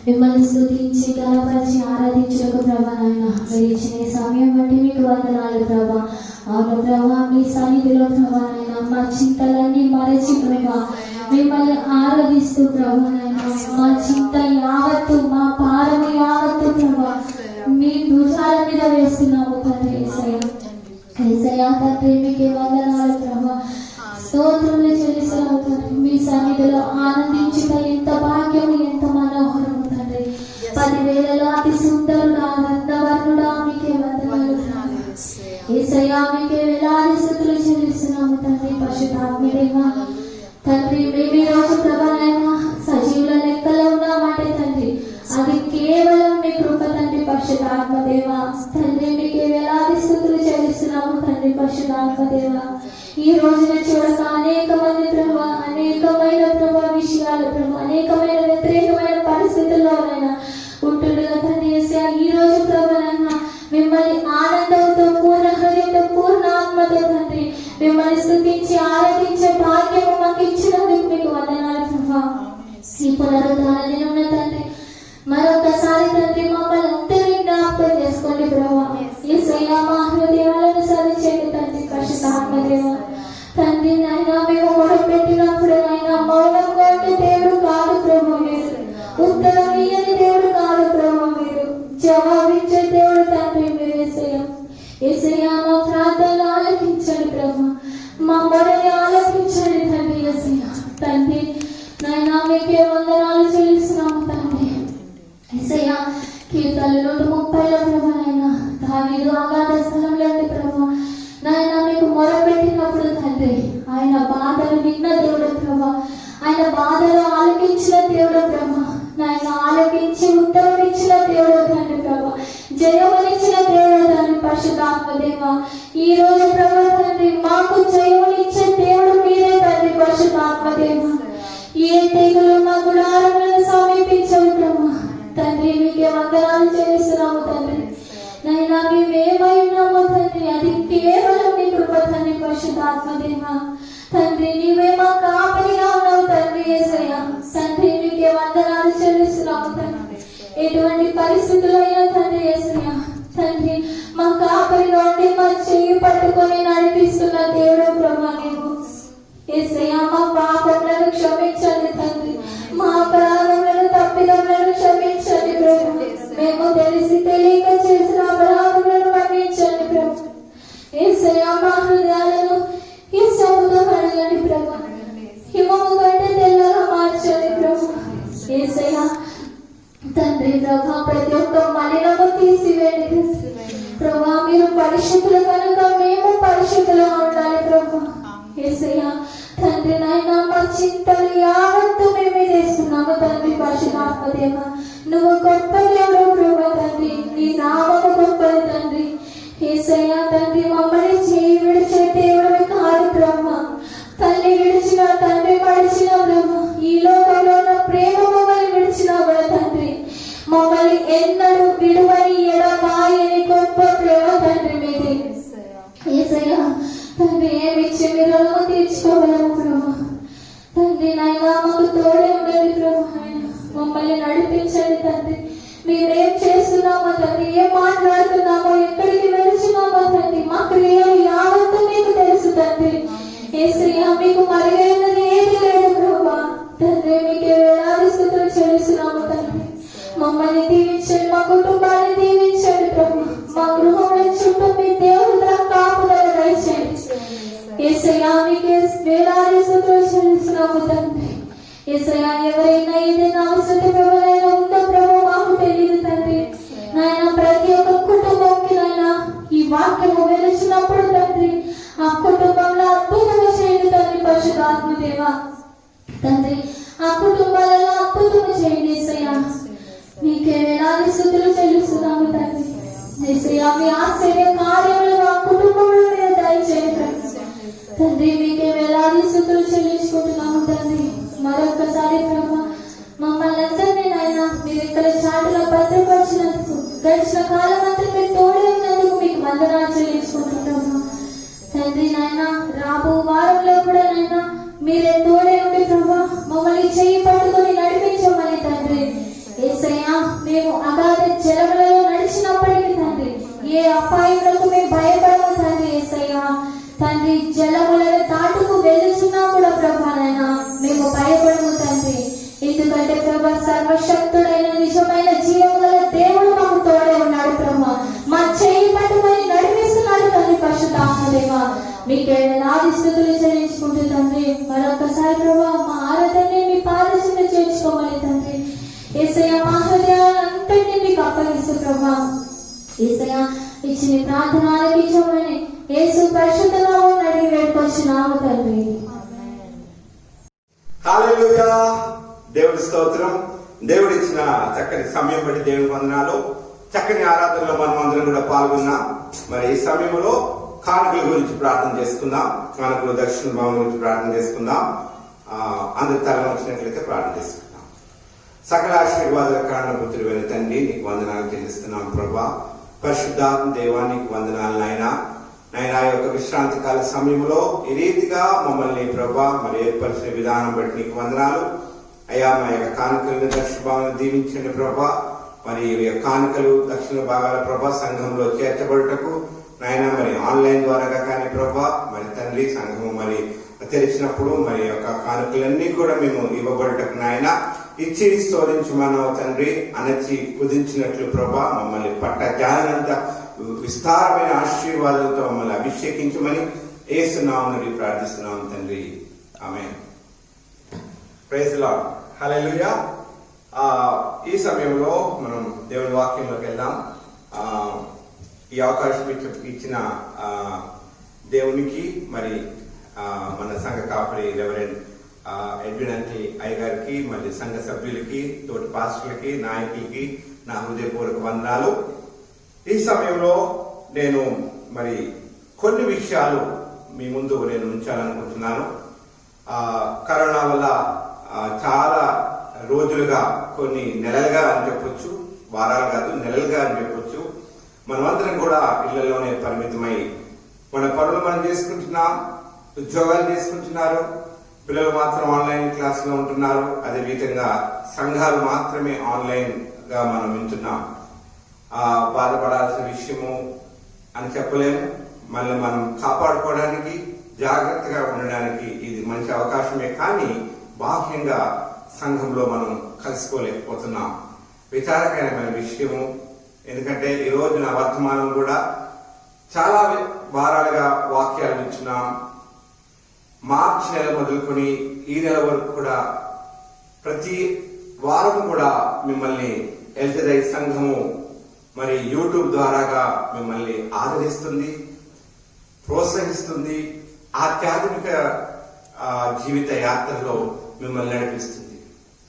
మిమ్మల్ని స్తుతించి గణపరిచి ఆరాధించుటకు ప్రభా నాయన మీరు ఇచ్చిన ఈ సమయం బట్టి మీకు వందనాలు ప్రభా. అవును ప్రభా, మీ సన్నిధిలో ప్రభా నాయన మా చింతలన్నీ మరచి ప్రభా మిమ్మల్ని ఆరాధిస్తూ ప్రభా నాయన మా చింత యావత్తు మా భారము యావత్తు ప్రభా మీ భుజాల మీద వేస్తున్నాము తండ్రి. యేసయ్యా తండ్రి మీకే వందనాలు ప్రభా. స్తోత్రములు చెల్లిస్తున్నాము తండ్రి. మీ సన్నిధిలో ఆనందించుట ఎంత భాగ్యము, ఎంత మనోహరము తండ్రి. 10,000లో అతి సుందరుడా రత్నవర్ణుడా మీకే వందనాలు ప్రభా. యేసయ్యా మీకే వేలాది స్తుతులు చెల్లిస్తున్నాము తండ్రి. పరిశుద్ధాత్మదేవా తండ్రి మేము ఈ రోజు ప్రభానైనా సజీవుల లెక్కలో ఉన్నామంటే తండ్రి అది కేవలం మీ కృప తండ్రి. పరిశుద్ధాత్మదేవా తండ్రి మీకే వేలాది స్తుతులు చెల్లిస్తున్నాము తండ్రి. పరిశుద్ధాత్మదేవా ఈ రోజున చూడక అనేక మంది ప్రభా అనేకమైన ప్రభా విషయాలు ప్రభా అనేకమైన వ్యతిరేకమైన పరిస్థితుల్లోనైనా ఉంటుండగా తండ్రి యేసయ్యా ఈ రోజు ప్రభానైనా మిమ్మల్ని ఆనందంతో పూర్ణ హృదయంతో పూర్ణ ఆత్మతో తండ్రి మిమ్మల్ని స్తుతించి ఆరాధించే భాగ్యము మాకు ఇచ్చినందుకు మీకు వందనాలు ప్రభా. ఈ పునరుద్ధాన దినమున తండ్రి మరొకసారి తండ్రి మమ్మల్ని అందరినీ జ్ఞాపకం చేసుకోండి ప్రభా. యేసయ్యా మా హృదయాలను సరిచేయండి తండ్రి. పరిశుద్ధాత్మదేవా తండ్రి నాయన మేము మొదలుపెట్టినప్పుడు నాయన మౌనంగా ఉండే దేవుడు కాదు ప్రభా మీరు. ఉత్తరం ఇయ్యని దేవుడు కాదు ప్రభా మీరు. జవాబిచ్చే దేవుడు తండ్రి మీరు. యేసయ్యా యేసయ్యా మా ప్రార్థనలు ఆలకించండి ప్రభా. మా మొరని ఆలకించండి తండ్రి. యేసయ్యా తండ్రి నాయన మీకే వందనాలు చెల్లిస్తున్నాము తండ్రి. యేసయ్యా కీర్తనలు 130లో ప్రభా నాయన దావీదు అగాధ స్థలంలో ప్రభా నాయన మీకు మొరపెట్టినప్పుడు తండ్రి ఆయన బాధలు విన్న దేవుడు ప్రభా. ఆయన బాధలు ఆలకించిన దేవుడు ప్రభా. నాయన ఆలకించి ఉత్తరం ఇచ్చిన దేవుడు తండ్రి ప్రభా. జయమునిచ్చిన దేవుడు తండ్రి. పరిశుద్ధాత్మదేవా ఈ రోజు ప్రభా తండ్రి మాకు జయమునిచ్చే దేవుడు మీరే తండ్రి. పరిశుద్ధాత్మదేవా ఏ తెగులు మా గుడారములను సమీపించవు ప్రభా తండ్రి. మీకే వందనాలు చెల్లిస్తున్నాము తండ్రి. నైనా మేమేమైనామో తండ్రి అది కేవలం నీ కృప తండ్రి. పరిశుద్ధాత్మదేవా తండ్రి నీవే మా కాపరిగా ఉన్నావు తండ్రి. యేసయ్యా తండ్రి మీకే వందనాలు చెల్లిస్తున్నాము తండ్రి. ఎటువంటి పరిస్థితుల్లో అయినా తండ్రి యేసయ్యా తండ్రి మా కాపరిగా ఉండి మా చెయ్యి పట్టుకొని నడిపిస్తున్న దేవుడు ప్రభా నీవు. యేసయ్యా మా పాపములను క్షమించండి తండ్రి. మా అపరాధములను తప్పిదములను క్షమించండి ప్రభు. మేము తెలిసి తెలియక చేసిన అపరాధములను మన్నించండి ప్రభు. యేసయ్యా మా హృదయాలను హిమముతో కడగండి ప్రభు. హిమము కంటే తెల్లగా మార్చండి ప్రభు. యేసయ్యా తండ్రి ప్రభా ప్రతి ఒక్క మలినము తీసివేయండి ప్రభా. మీరు పరిశుద్ధులు కనుక మేము పరిశుద్ధులుగా ఉండాలి ప్రభు. యేసయ్యా తండ్రి నాయన మా చింతలు యావత్తు మేము చేస్తున్నాము తండ్రి. పరిశుద్ధాత్మదేవా నువ్వు గొప్ప దేవుడు ప్రభా తండ్రి. నీ నామము గొప్పది తండ్రి. యేసయ్యా తండ్రి మమ్మల్ని చేయి విడిచే దేవుడు కాదు ప్రభా. తల్లి విడిచిన తండ్రి మడిచిన ప్రభా ఈ లోకంలో ఉన్న ప్రేమ మమ్మల్ని విడిచిన కూడా తండ్రి మమ్మల్ని ఎన్నడూ విడువని ఎడబాయని గొప్ప ప్రేమ తండ్రి మీది. యేసయ్యా తండ్రి ఏమిచ్చి మీరు రుణము తీర్చుకోగలము ప్రభా. తండ్రి నాయన మాకు తోడే ఉండండి ప్రభా. మమ్మల్ని నడిపించండి తండ్రి. మేమేం చేస్తున్నామో తండ్రి ఏం మాట్లాడుతున్నామో ఎక్కడికి వెళ్తున్నామో తండ్రి మా క్రియలు యావత్తు మీకు తెలుసు తండ్రి. యేసయ్యా మీకు మరుగైనది ఏది లేదు ప్రభా. తండ్రి మీకే వేలాది స్తుతులు చెల్లిస్తున్నాము తండ్రి. మమ్మల్ని దీవించండి. మా కుటుంబాన్ని దీవించండి ప్రభా. మా గృహంలో చుట్టూ మీ దేవుడు కాపుదల దయచేయండి. యేసయ్యా మీకే వేలాది స్తుతులు చెల్లిస్తున్నాము తండ్రి. యేసయ్యా ఎవరైనా ఏదైనా అవసరం ప్రభువైనా ఉందో ప్రభు మాకు తెలియదు తండ్రి. నాయన ప్రతి ఒక్క కుటుంబంకి నాయన ఈ వాక్యము వెలిచినప్పుడు తండ్రి ఆ కుటుంబంలో అద్భుతము చేయండి తండ్రి. పరిశుద్ధాత్మదేవా తండ్రి ఆ కుటుంబాలలో అద్భుతము చేయండి. యేసయ్యా మీకే వేలాది స్తుతులు చెల్లిస్తున్నాము తండ్రి. యేసయ్యా మీ ఆశ్చర్య కార్యములు మా కుటుంబంలో మీరు దయచేయండి తండ్రి. మీకే వేలాది స్తుతులు చెల్లించుకుంటున్నాము తండ్రి. మరొకసారి ప్రభా మమ్మల్ని అందరినీ నాయన మీరు ఇక్కడ చాటులో భద్రపరిచినందుకు గడిచిన కాలం అంతా మీరు తోడైనందుకు మీకు వందనాలు చెల్లించుకుంటున్నాము తండ్రి. నాయన రాబో వారంలో కూడా నాయన మీరే తోడే ఉండి ప్రభా మమ్మల్ని ప్రభానైనా మేము భయపడము తండ్రి. ఎందుకంటే ప్రభా సర్వశక్తుడైన నిజమైన జీవము గల దేవుడు మాకు తోడే ఉన్నాడు ప్రభా. మా చేయి పట్టుకొని నడిపిస్తున్నాడు తండ్రి. పరిశుద్ధాత్మదేవా మీకే నాది స్థుతులు చెల్లించుకుంటూ తండ్రి మరొకసారి ప్రభా మా ఆరాధనని మీ పాదశంలో చేర్చుకోమని తండ్రి యేసయ్య మా హృదయాలంతటినీ మీకు అప్పగిస్తూ ప్రభా యేసయ్య ఇచ్చిన ప్రార్థన ఆలకించమని యేసు పరిశుద్ధ నామమున అడిగి వేడుకొచ్చున్నాము తండ్రి. హల్లెలూయా. దేవుడి స్తోత్రం. దేవుడు ఇచ్చిన చక్కని సమయం బట్టి దేవుని వందనాలు. చక్కని ఆరాధనలో మనం అందరం కూడా పాల్గొన్నాం. మరి ఈ సమయంలో కానుకల గురించి ప్రార్థన చేసుకుందాం. కానుకలు దక్షిణ భావం గురించి ప్రార్థన చేసుకుందాం. అందరి తరం వచ్చినట్లయితే ప్రార్థన చేసుకుందాం. సకల ఆశీర్వాదాల కారణభూతుడైన తండ్రి నీకు వందనాలు చెల్లిస్తున్నాం ప్రభా. పరిశుద్ధాత్మ దేవా నీకు వందనాలు నాయన. నాయన యొక్క విశ్రాంతి కాల సమయంలో ఈ రీతిగా మమ్మల్ని ప్రభా మరి ఏర్పరిచిన విధానం బట్టి నీకు వందనాలు అయ్యా. మా యొక్క కానుకలను దక్షిణ భాగాన్ని దీవించండి ప్రభా. మరి ఈ కానుకలు దక్షిణ భాగాల ప్రభా సంఘంలో చేర్చబడుటకు నాయన మరి ఆన్లైన్ ద్వారాగా కానీ ప్రభా మరి తండ్రి సంఘము మరి తెరిచినప్పుడు మరి యొక్క కానుకలన్నీ కూడా మేము ఇవ్వబడుటకు నాయన ఇచ్చి స్తోరించమనో తండ్రి. అనచి కుదించినట్లు ప్రభా మమ్మల్ని పట్ట జ్ఞానంత విస్తారమైన ఆశీర్వాదాలతో మమ్మల్ని అభిషేకించమని యేసునామమున ప్రార్థిస్తున్నాం తండ్రి. Amen. Praise the Lord. Hallelujah. ఈ సమయంలో మనం దేవుని వాక్యంలోకి వెళ్దాం. ఈ అవకాశం ఇచ్చిన దేవునికి మరి మన సంఘ కాపరి రెవరెండ్ ఎడ్విన్ అంకిల్ అయ్య గారికి మరి సంఘ సభ్యులకి తోటి పాస్టర్లకి నాయకులకి నా హృదయపూర్వక వందనాలు. ఈ సమయంలో నేను మరి కొన్ని విషయాలు మీ ముందు నేను ఉంచాలనుకుంటున్నాను. కరోనా వల్ల చాలా రోజులుగా కొన్ని నెలలుగా అని చెప్పొచ్చు, వారాలు కాదు నెలలుగా అని చెప్పొచ్చు, మనమందరం కూడా ఇళ్లలోనే పరిమితమై మన పనులు మనం చేసుకుంటున్నాం, ఉద్యోగాలు చేసుకుంటున్నారు, పిల్లలు మాత్రం ఆన్లైన్ క్లాస్ లో ఉంటున్నారు. అదే విధంగా సంఘాలు మాత్రమే ఆన్లైన్ గా మనం వింటున్నాం. బాధపడాల్సిన విషయము అని చెప్పలేము. మళ్ళీ మనం కాపాడుకోవడానికి జాగ్రత్తగా ఉండడానికి ఇది మంచి అవకాశమే. కానీ బాహ్యంగా సంఘంలో మనం కలుసుకోలేకపోతున్నాం. విచారకరమైన విషయము. ఎందుకంటే ఈ రోజు నా వర్తమానం కూడా చాలా వారాలుగా వాక్యాలు ఇచ్చున్నాం. మార్చి నెల మొదలుకొని ఈ నెల వరకు కూడా ప్రతి వారం కూడా మిమ్మల్ని ఎల్జదై సంఘము మరి యూట్యూబ్ ద్వారాగా మిమ్మల్ని ఆదరిస్తుంది, ప్రోత్సహిస్తుంది, ఆధ్యాత్మిక జీవిత యాత్రలో మిమ్మల్ని నడిపిస్తుంది.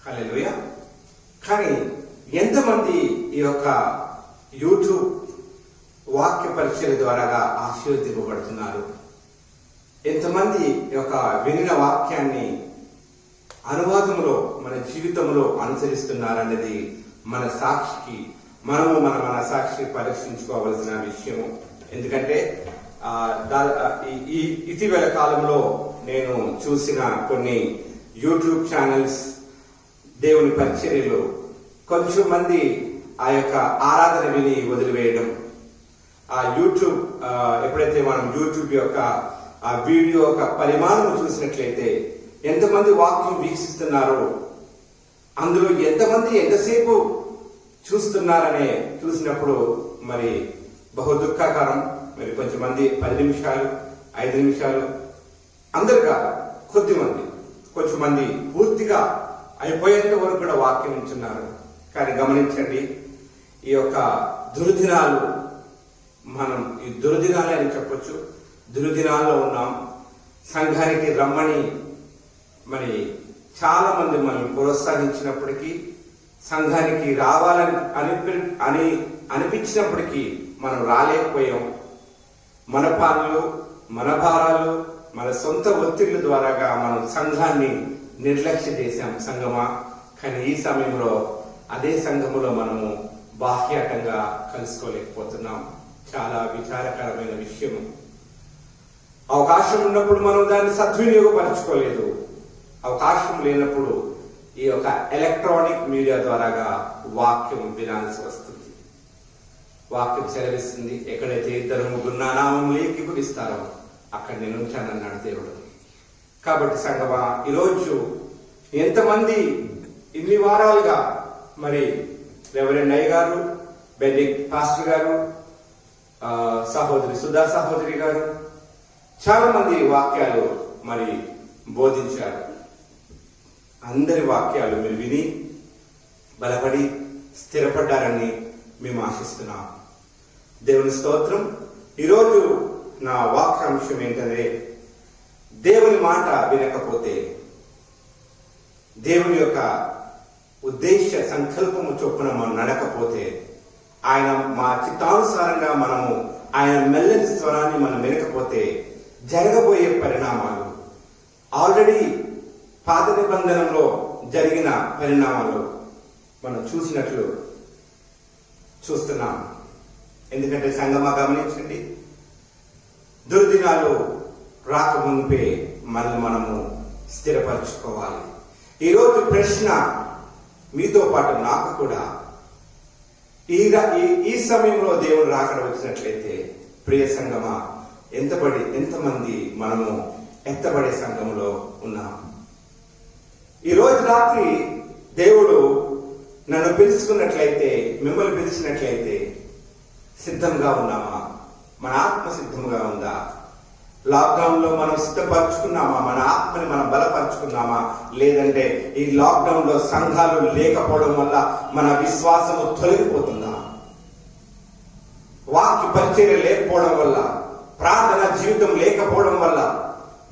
హల్లెలూయా. కానీ ఎంతమంది ఈ యొక్క యూట్యూబ్ వాక్య పరీక్షల ద్వారాగా ఆశీర్వదింపబడుతున్నారు? ఎంతమంది యొక్క వినిన వాక్యాన్ని అనువాదంలో మన జీవితంలో అనుసరిస్తున్నారనేది మన సాక్షికి మన సాక్షి పరీక్షించుకోవాల్సిన విషయము. ఎందుకంటే ఈ ఇటీవల కాలంలో నేను చూసిన కొన్ని యూట్యూబ్ ఛానల్స్ దేవుని పరిచర్యలు కొంచెం మంది ఆ యొక్క ఆరాధన విని వదిలివేయడం. ఆ యూట్యూబ్ ఎప్పుడైతే మనం యూట్యూబ్ యొక్క ఆ వీడియో యొక్క పరిమాణం చూసినట్లయితే ఎంతమంది వాక్యం వీక్షిస్తున్నారో, అందులో ఎంతమంది ఎంతసేపు చూస్తున్నారనే చూసినప్పుడు మరి బహు దుఃఖకరం. మరి కొంచెమంది 10 నిమిషాలు 5 నిమిషాలు, అందరు కాదు, కొంచెం మంది పూర్తిగా అయిపోయేంత వరకు కూడా వాక్యం ఉంటున్నారు. కానీ గమనించండి, ఈ యొక్క దుర్దినాలు, మనం ఈ దుర్దినాలే అని చెప్పొచ్చు, దుర్దినాల్లో ఉన్నాం. సంఘానికి రమ్మని మరి చాలా మంది మనల్ని ప్రోత్సహించినప్పటికీ, సంఘానికి రావాలని అనిపించినప్పటికీ మనం రాలేకపోయాం. మన పనులు, మన భారాలు, మన సొంత ఒత్తిళ్ల ద్వారాగా మనం సంఘాన్ని నిర్లక్ష్య చేశాం సంఘమా. కానీ ఈ సమయంలో అదే సంఘములో మనము బాహ్యాటంగా కలుసుకోలేకపోతున్నాం. చాలా విచారకరమైన విషయం. అవకాశం ఉన్నప్పుడు మనం దాన్ని సద్వినియోగపరచుకోలేదు. అవకాశం లేనప్పుడు ఈ యొక్క ఎలక్ట్రానిక్ మీడియా ద్వారాగా వాక్యం వినాల్సి వస్తుంది. వాక్యం సెలవిస్తుంది, ఎక్కడైతే 2-3 నా నామములో ఏకీభవిస్తారో అక్కడ నేను ఉంటానన్నాడు దేవుడు. కాబట్టి సంగమా, ఈరోజు ఎంతమంది ఇన్ని వారాలుగా మరి రెవరెండ్ అయ్య గారు, బెన్నిక్ పాస్టర్ గారు, సహోదరి సుధా సహోదరి గారు చాలా మంది వాక్యాలు మరి బోధించారు. అందరి వాక్యాలు మీరు విని బలపడి స్థిరపడ్డారని మేము ఆశిస్తున్నాం. దేవుని స్తోత్రం. ఈరోజు నా వాక్యాంశం ఏంటంటే, దేవుని మాట వినకపోతే, దేవుని యొక్క ఉద్దేశ సంకల్పము చొప్పున మనం నడకపోతే, ఆయన మా చిత్తానుసారంగా మనము ఆయన మెల్లని స్వరాన్ని మనం వినకపోతే జరగబోయే పరిణామాలు ఆల్రెడీ పాత నిబంధనలో జరిగిన పరిణామాలు మనం చూస్తున్నాం. ఎందుకంటే సంగమా, గమనించండి, దుర్దినాలు రాకముందే మనము స్థిరపరచుకోవాలి. ఈరోజు ప్రశ్న మీతో పాటు నాకు కూడా, ఈ సమయంలో దేవుడు రాకడ వచ్చినట్లయితే ప్రియ సంగమా, ఎంతమంది మనము ఎత్తబడే సంఘంలో ఉన్నాం? ఈ రోజు రాత్రి దేవుడు నన్ను పిలుచుకున్నట్లయితే, మిమ్మల్ని పిలిచినట్లయితే సిద్ధంగా ఉన్నామా? మన ఆత్మ సిద్ధంగా ఉందా? లాక్డౌన్ లో మనం సిద్ధపరచుకున్నామా? మన ఆత్మని మనం బలపరుచుకున్నామా? లేదంటే ఈ లాక్డౌన్ లో సంఘాలు లేకపోవడం వల్ల మన విశ్వాసము తొలగిపోతుందా? వాక్య పరిచర్య లేకపోవడం వల్ల, ప్రార్థన జీవితం లేకపోవడం వల్ల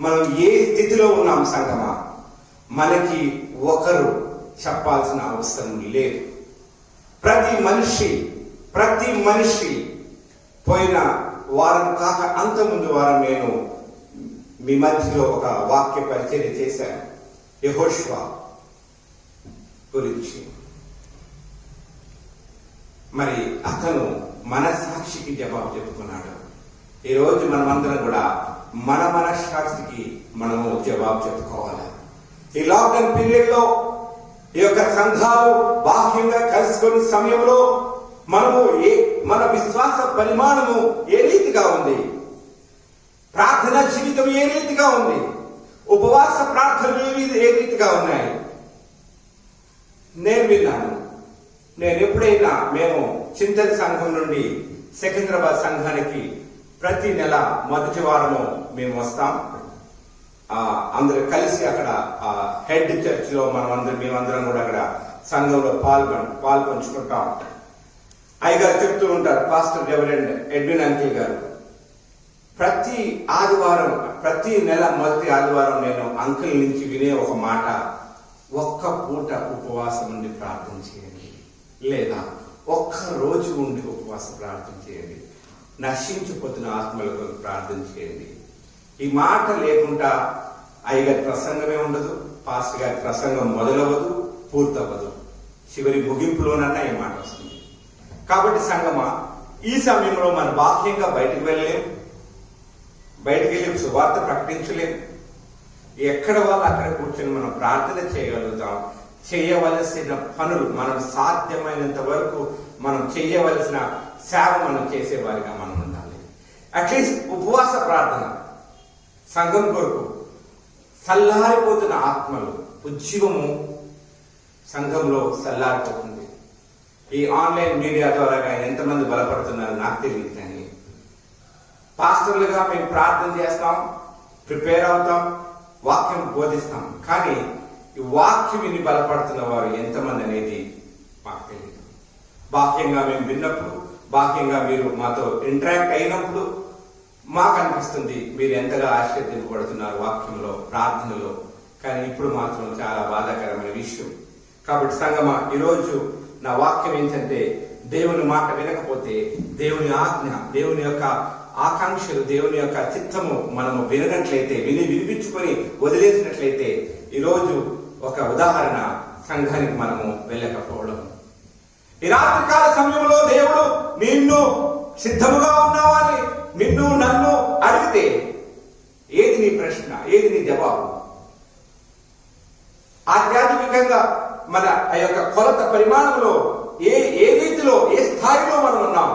మనం ఏ స్థితిలో ఉన్నాం సంగమా? మనకి ఒకరు చెప్పాల్సిన అవసరం లేదు. ప్రతి మనిషి పోయిన వారం కాక అంతకుముందు వారం నేను మీ మధ్యలో ఒక వాక్య పరిచర్య చేశాను, యెహోషువ గురించి. మరి అతను మన సాక్షికి జవాబు చెప్పుకున్నాడు. ఈరోజు మనమందరం కూడా మన సాక్షికి మనము జవాబు చెప్పుకోవాలి. ఈ లాక్డౌన్ పీరియడ్ లో ఈ యొక్క సంఘాలు బాహ్యంగా కలుసుకునే సమయంలో మన విశ్వాస పరిమాణము ఏ రీతిగా ఉంది? ప్రార్థన జీవితం ఏ రీతిగా ఉంది? ఉపవాస ప్రార్థనలు ఏ రీతిగా ఉన్నాయి? నేను విన్నాను. మేము చింతల సంఘం నుండి సికింద్రాబాద్ సంఘానికి ప్రతి నెల మొదటి వారము మేము వస్తాం. అందరూ కలిసి అక్కడ హెడ్ చర్చ్ లో మేమందరం కూడా అక్కడ సంఘంలో పాల్పంచుకుంటాం. అయ్యగారు చెప్తూ ఉంటారు, పాస్టర్ రెవరెండ్ ఎడ్విన్ అంకిల్ గారు, ప్రతి నెల మొదటి ఆదివారం నేను అంకుల్ నుంచి వినే ఒక మాట, ఒక్క పూట ఉపవాసం ఉండి ప్రార్థన చేయండి, లేదా ఒక్క రోజు ఉండి ఉపవాస ప్రార్థన చేయండి, నశించిపోతున్న ఆత్మలకు ప్రార్థన చేయండి. ఈ మాట లేకుండా అయ్యగారి ప్రసంగమే ఉండదు, పాస్టర్ గారి ప్రసంగం మొదలవదు, పూర్తవ్వదు. చివరి ముగింపులోనన్నా ఈ మాట వస్తుంది. కాబట్టి సంగమా, ఈ సమయంలో మనం బాహ్యంగా బయటకు వెళ్ళి సువార్త ప్రకటించలేం. ఎక్కడ వాళ్ళు అక్కడ కూర్చొని మనం ప్రార్థన చేయగలుగుతాం. చేయవలసిన పనులు మనం సాధ్యమైనంత వరకు మనం చేయవలసిన సేవ మనం చేసేవారిగా మనం ఉండాలి. అట్లీస్ట్ ఉపవాస ప్రార్థన, సంఘం కొరకు చల్లారిపోతున్న ఆత్మలు, ఉజ్జీవము సంఘంలో చల్లారిపోతుంది. ఈ ఆన్లైన్ మీడియా ద్వారా ఎంతమంది బలపడుతున్నారో నాకు తెలియదు, కానీ పాస్టర్లుగా మేము ప్రార్థన చేస్తాం, ప్రిపేర్ అవుతాం, వాక్యం బోధిస్తాం, కానీ ఈ వాక్యం విని బలపడుతున్న వారు ఎంతమంది అనేది మాకు తెలియదు. బాహ్యంగా మేము విన్నప్పుడు, బాహ్యంగా మీరు మాతో ఇంటరాక్ట్ అయినప్పుడు మాకు అనిపిస్తుంది మీరు ఎంతగా ఆశ్చర్యపడుతున్నారు వాక్యంలో, ప్రార్థనలో. కానీ ఇప్పుడు మాత్రం చాలా బాధాకరమైన విషయం. కాబట్టి సంగమా, ఈరోజు నా వాక్యం ఏంటంటే, దేవుని మాట వినకపోతే, దేవుని ఆజ్ఞ, దేవుని యొక్క ఆకాంక్షలు, దేవుని యొక్క చిత్తము మనము వినట్లయితే, వినిపించుకొని వదిలేసినట్లయితే, ఈరోజు ఒక ఉదాహరణ, సంఘానికి మనము వెళ్ళకపోవడం. ఈ రాత్రికాల సమయంలో దేవుడు నిన్ను సిద్ధముగా ఉన్నావని నన్ను అడిగితే ఏది నీ ప్రశ్న, ఏది నీ జవాబు? ఆధ్యాత్మికంగా మన ఆ యొక్క కొలత పరిమాణంలో ఏ రీతిలో, ఏ స్థాయిలో మనం ఉన్నాం?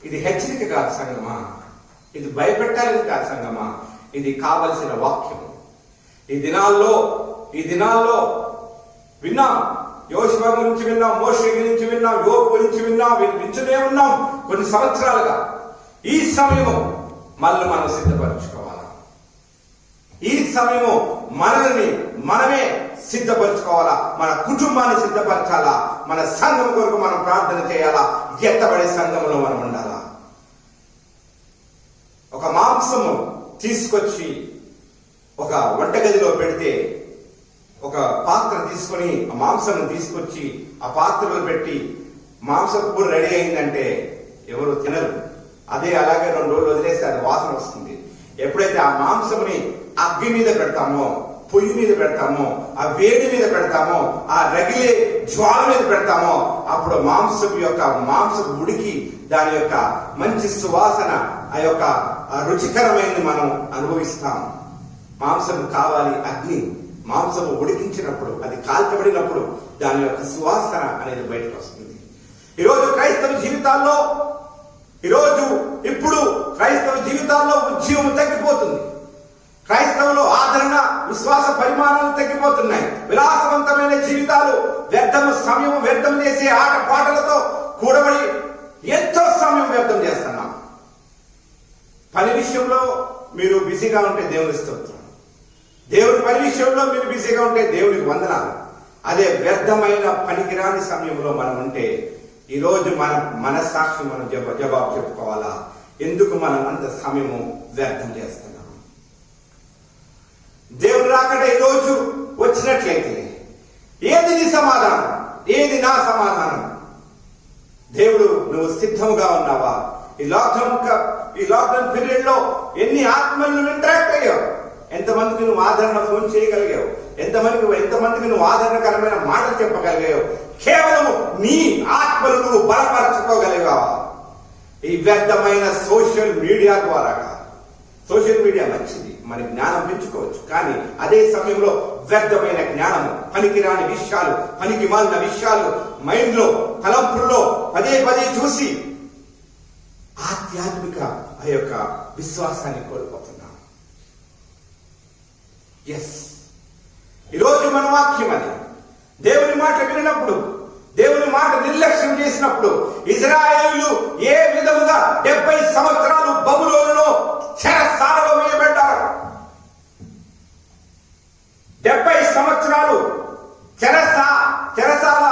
ఇది హెచ్చరిక కాదు సంగమా, ఇది భయపెట్టాలని కాదు సంగమా, ఇది కావలసిన వాక్యం. ఈ దినాల్లో విన్నాం, యోషువ గురించి విన్నాం, మోషే గురించి విన్నాం, యోబు గురించి విన్నాం, వింటూనే ఉన్నాం కొన్ని సంవత్సరాలుగా. ఈ సమయము మళ్ళీ మనం సిద్ధపరచుకోవాలా. ఈ సమయము మనమే సిద్ధపరచుకోవాలా. మన కుటుంబాన్ని సిద్ధపరచాలా. మన సంఘం కొరకు మనం ప్రార్థన చేయాలా. ఎత్తబడే సంఘంలో మనం ఉండాలా. ఒక మాంసము తీసుకొచ్చి ఒక వంటగదిలో పెడితే, ఒక పాత్ర తీసుకొని ఆ మాంసం తీసుకొచ్చి ఆ పాత్రలో పెట్టి మాంసం కూర రెడీ అయిందంటే ఎవరు తినరు. అదే అలాగే 2 రోజులు వదిలేస్తే అది వాసన వస్తుంది. ఎప్పుడైతే ఆ మాంసంని అగ్గి మీద పెడతామో, పొయ్యి మీద పెడతామో, ఆ వేడి మీద పెడతామో, ఆ రగిలే జ్వాల మీద పెడతామో, అప్పుడు మాంసపు ఉడికి దాని యొక్క మంచి సువాసన, ఆ యొక్క రుచికరమైనది మనం అనుభవిస్తాం. మాంసం కావాలి అగ్ని. మాంసము ఉడికించినప్పుడు, అది కాల్చబడినప్పుడు దాని యొక్క సువాసన అనేది బయటకు వస్తుంది. ఈరోజు క్రైస్తవ జీవితాల్లో ఉద్యమం తగ్గిపోతుంది. క్రైస్తవులు ఆదరణ, విశ్వాస పరిమాణాలు తగ్గిపోతున్నాయి. విలాసవంతమైన జీవితాలు, సమయం వ్యర్థం చేసే ఆట పాటలతో కూడబడి ఎంతో సమయం వ్యర్థం చేస్తున్నాం. పని విషయంలో మీరు బిజీగా ఉంటే దేవుని స్తోత్రం. దేవుని పని విషయంలో మీరు బిజీగా ఉంటే దేవునికి వందనాలు. అదే వ్యర్థమైన పనికిరాని సమయంలో మనం ఉంటే ఈరోజు మన మనస్సాక్షి మనం జవాబు చెప్పుకోవాలా. ఎందుకు మనం అంత సమయము వ్యర్థం చేస్తున్నాం? దేవుడు రాకడ ఈరోజు వచ్చినట్లయితే ఏది నీ సమాధానం? ఏది నా సమాధానం? దేవుడు, నువ్వు సిద్ధంగా ఉన్నావా? ఈ లాక్డౌన్ పీరియడ్ లో ఎన్ని ఆత్మలను ఇంటరాక్ట్ అయ్యావు? ఎంతమందికి నువ్వు ఆదరణ ఫోన్ చేయగలిగావు? ఎంతమందికి నువ్వు ఆదరణకరమైన మాటలు చెప్పగలిగావు? కేవలం నీ ఆత్మను నువ్వు బలపరచుకోగలిగావా? ఈ వ్యర్థమైన సోషల్ మీడియా ద్వారాగా. సోషల్ మీడియా మంచిది, మన జ్ఞానం పెంచుకోవచ్చు. కానీ అదే సమయంలో వ్యర్థమైన జ్ఞానము, పనికిరాని విషయాలు, పనికి మాలిన విషయాలు మైండ్ లో, తలంపుల్లో పదే చూసి ఆధ్యాత్మిక ఆ యొక్క విశ్వాసాన్ని కోల్పోతున్నాం. ఈరోజు మన వాక్యం అది. దేవుని మాట వినప్పుడు, దేవుని మాట నిర్లక్ష్యం చేసినప్పుడు ఇశ్రాయేలీయులు ఏ విధముగా 70 సంవత్సరాలు బబులోనులో చెరసాలలో వేయబడ్డారు. 70 సంవత్సరాలు చెరసాల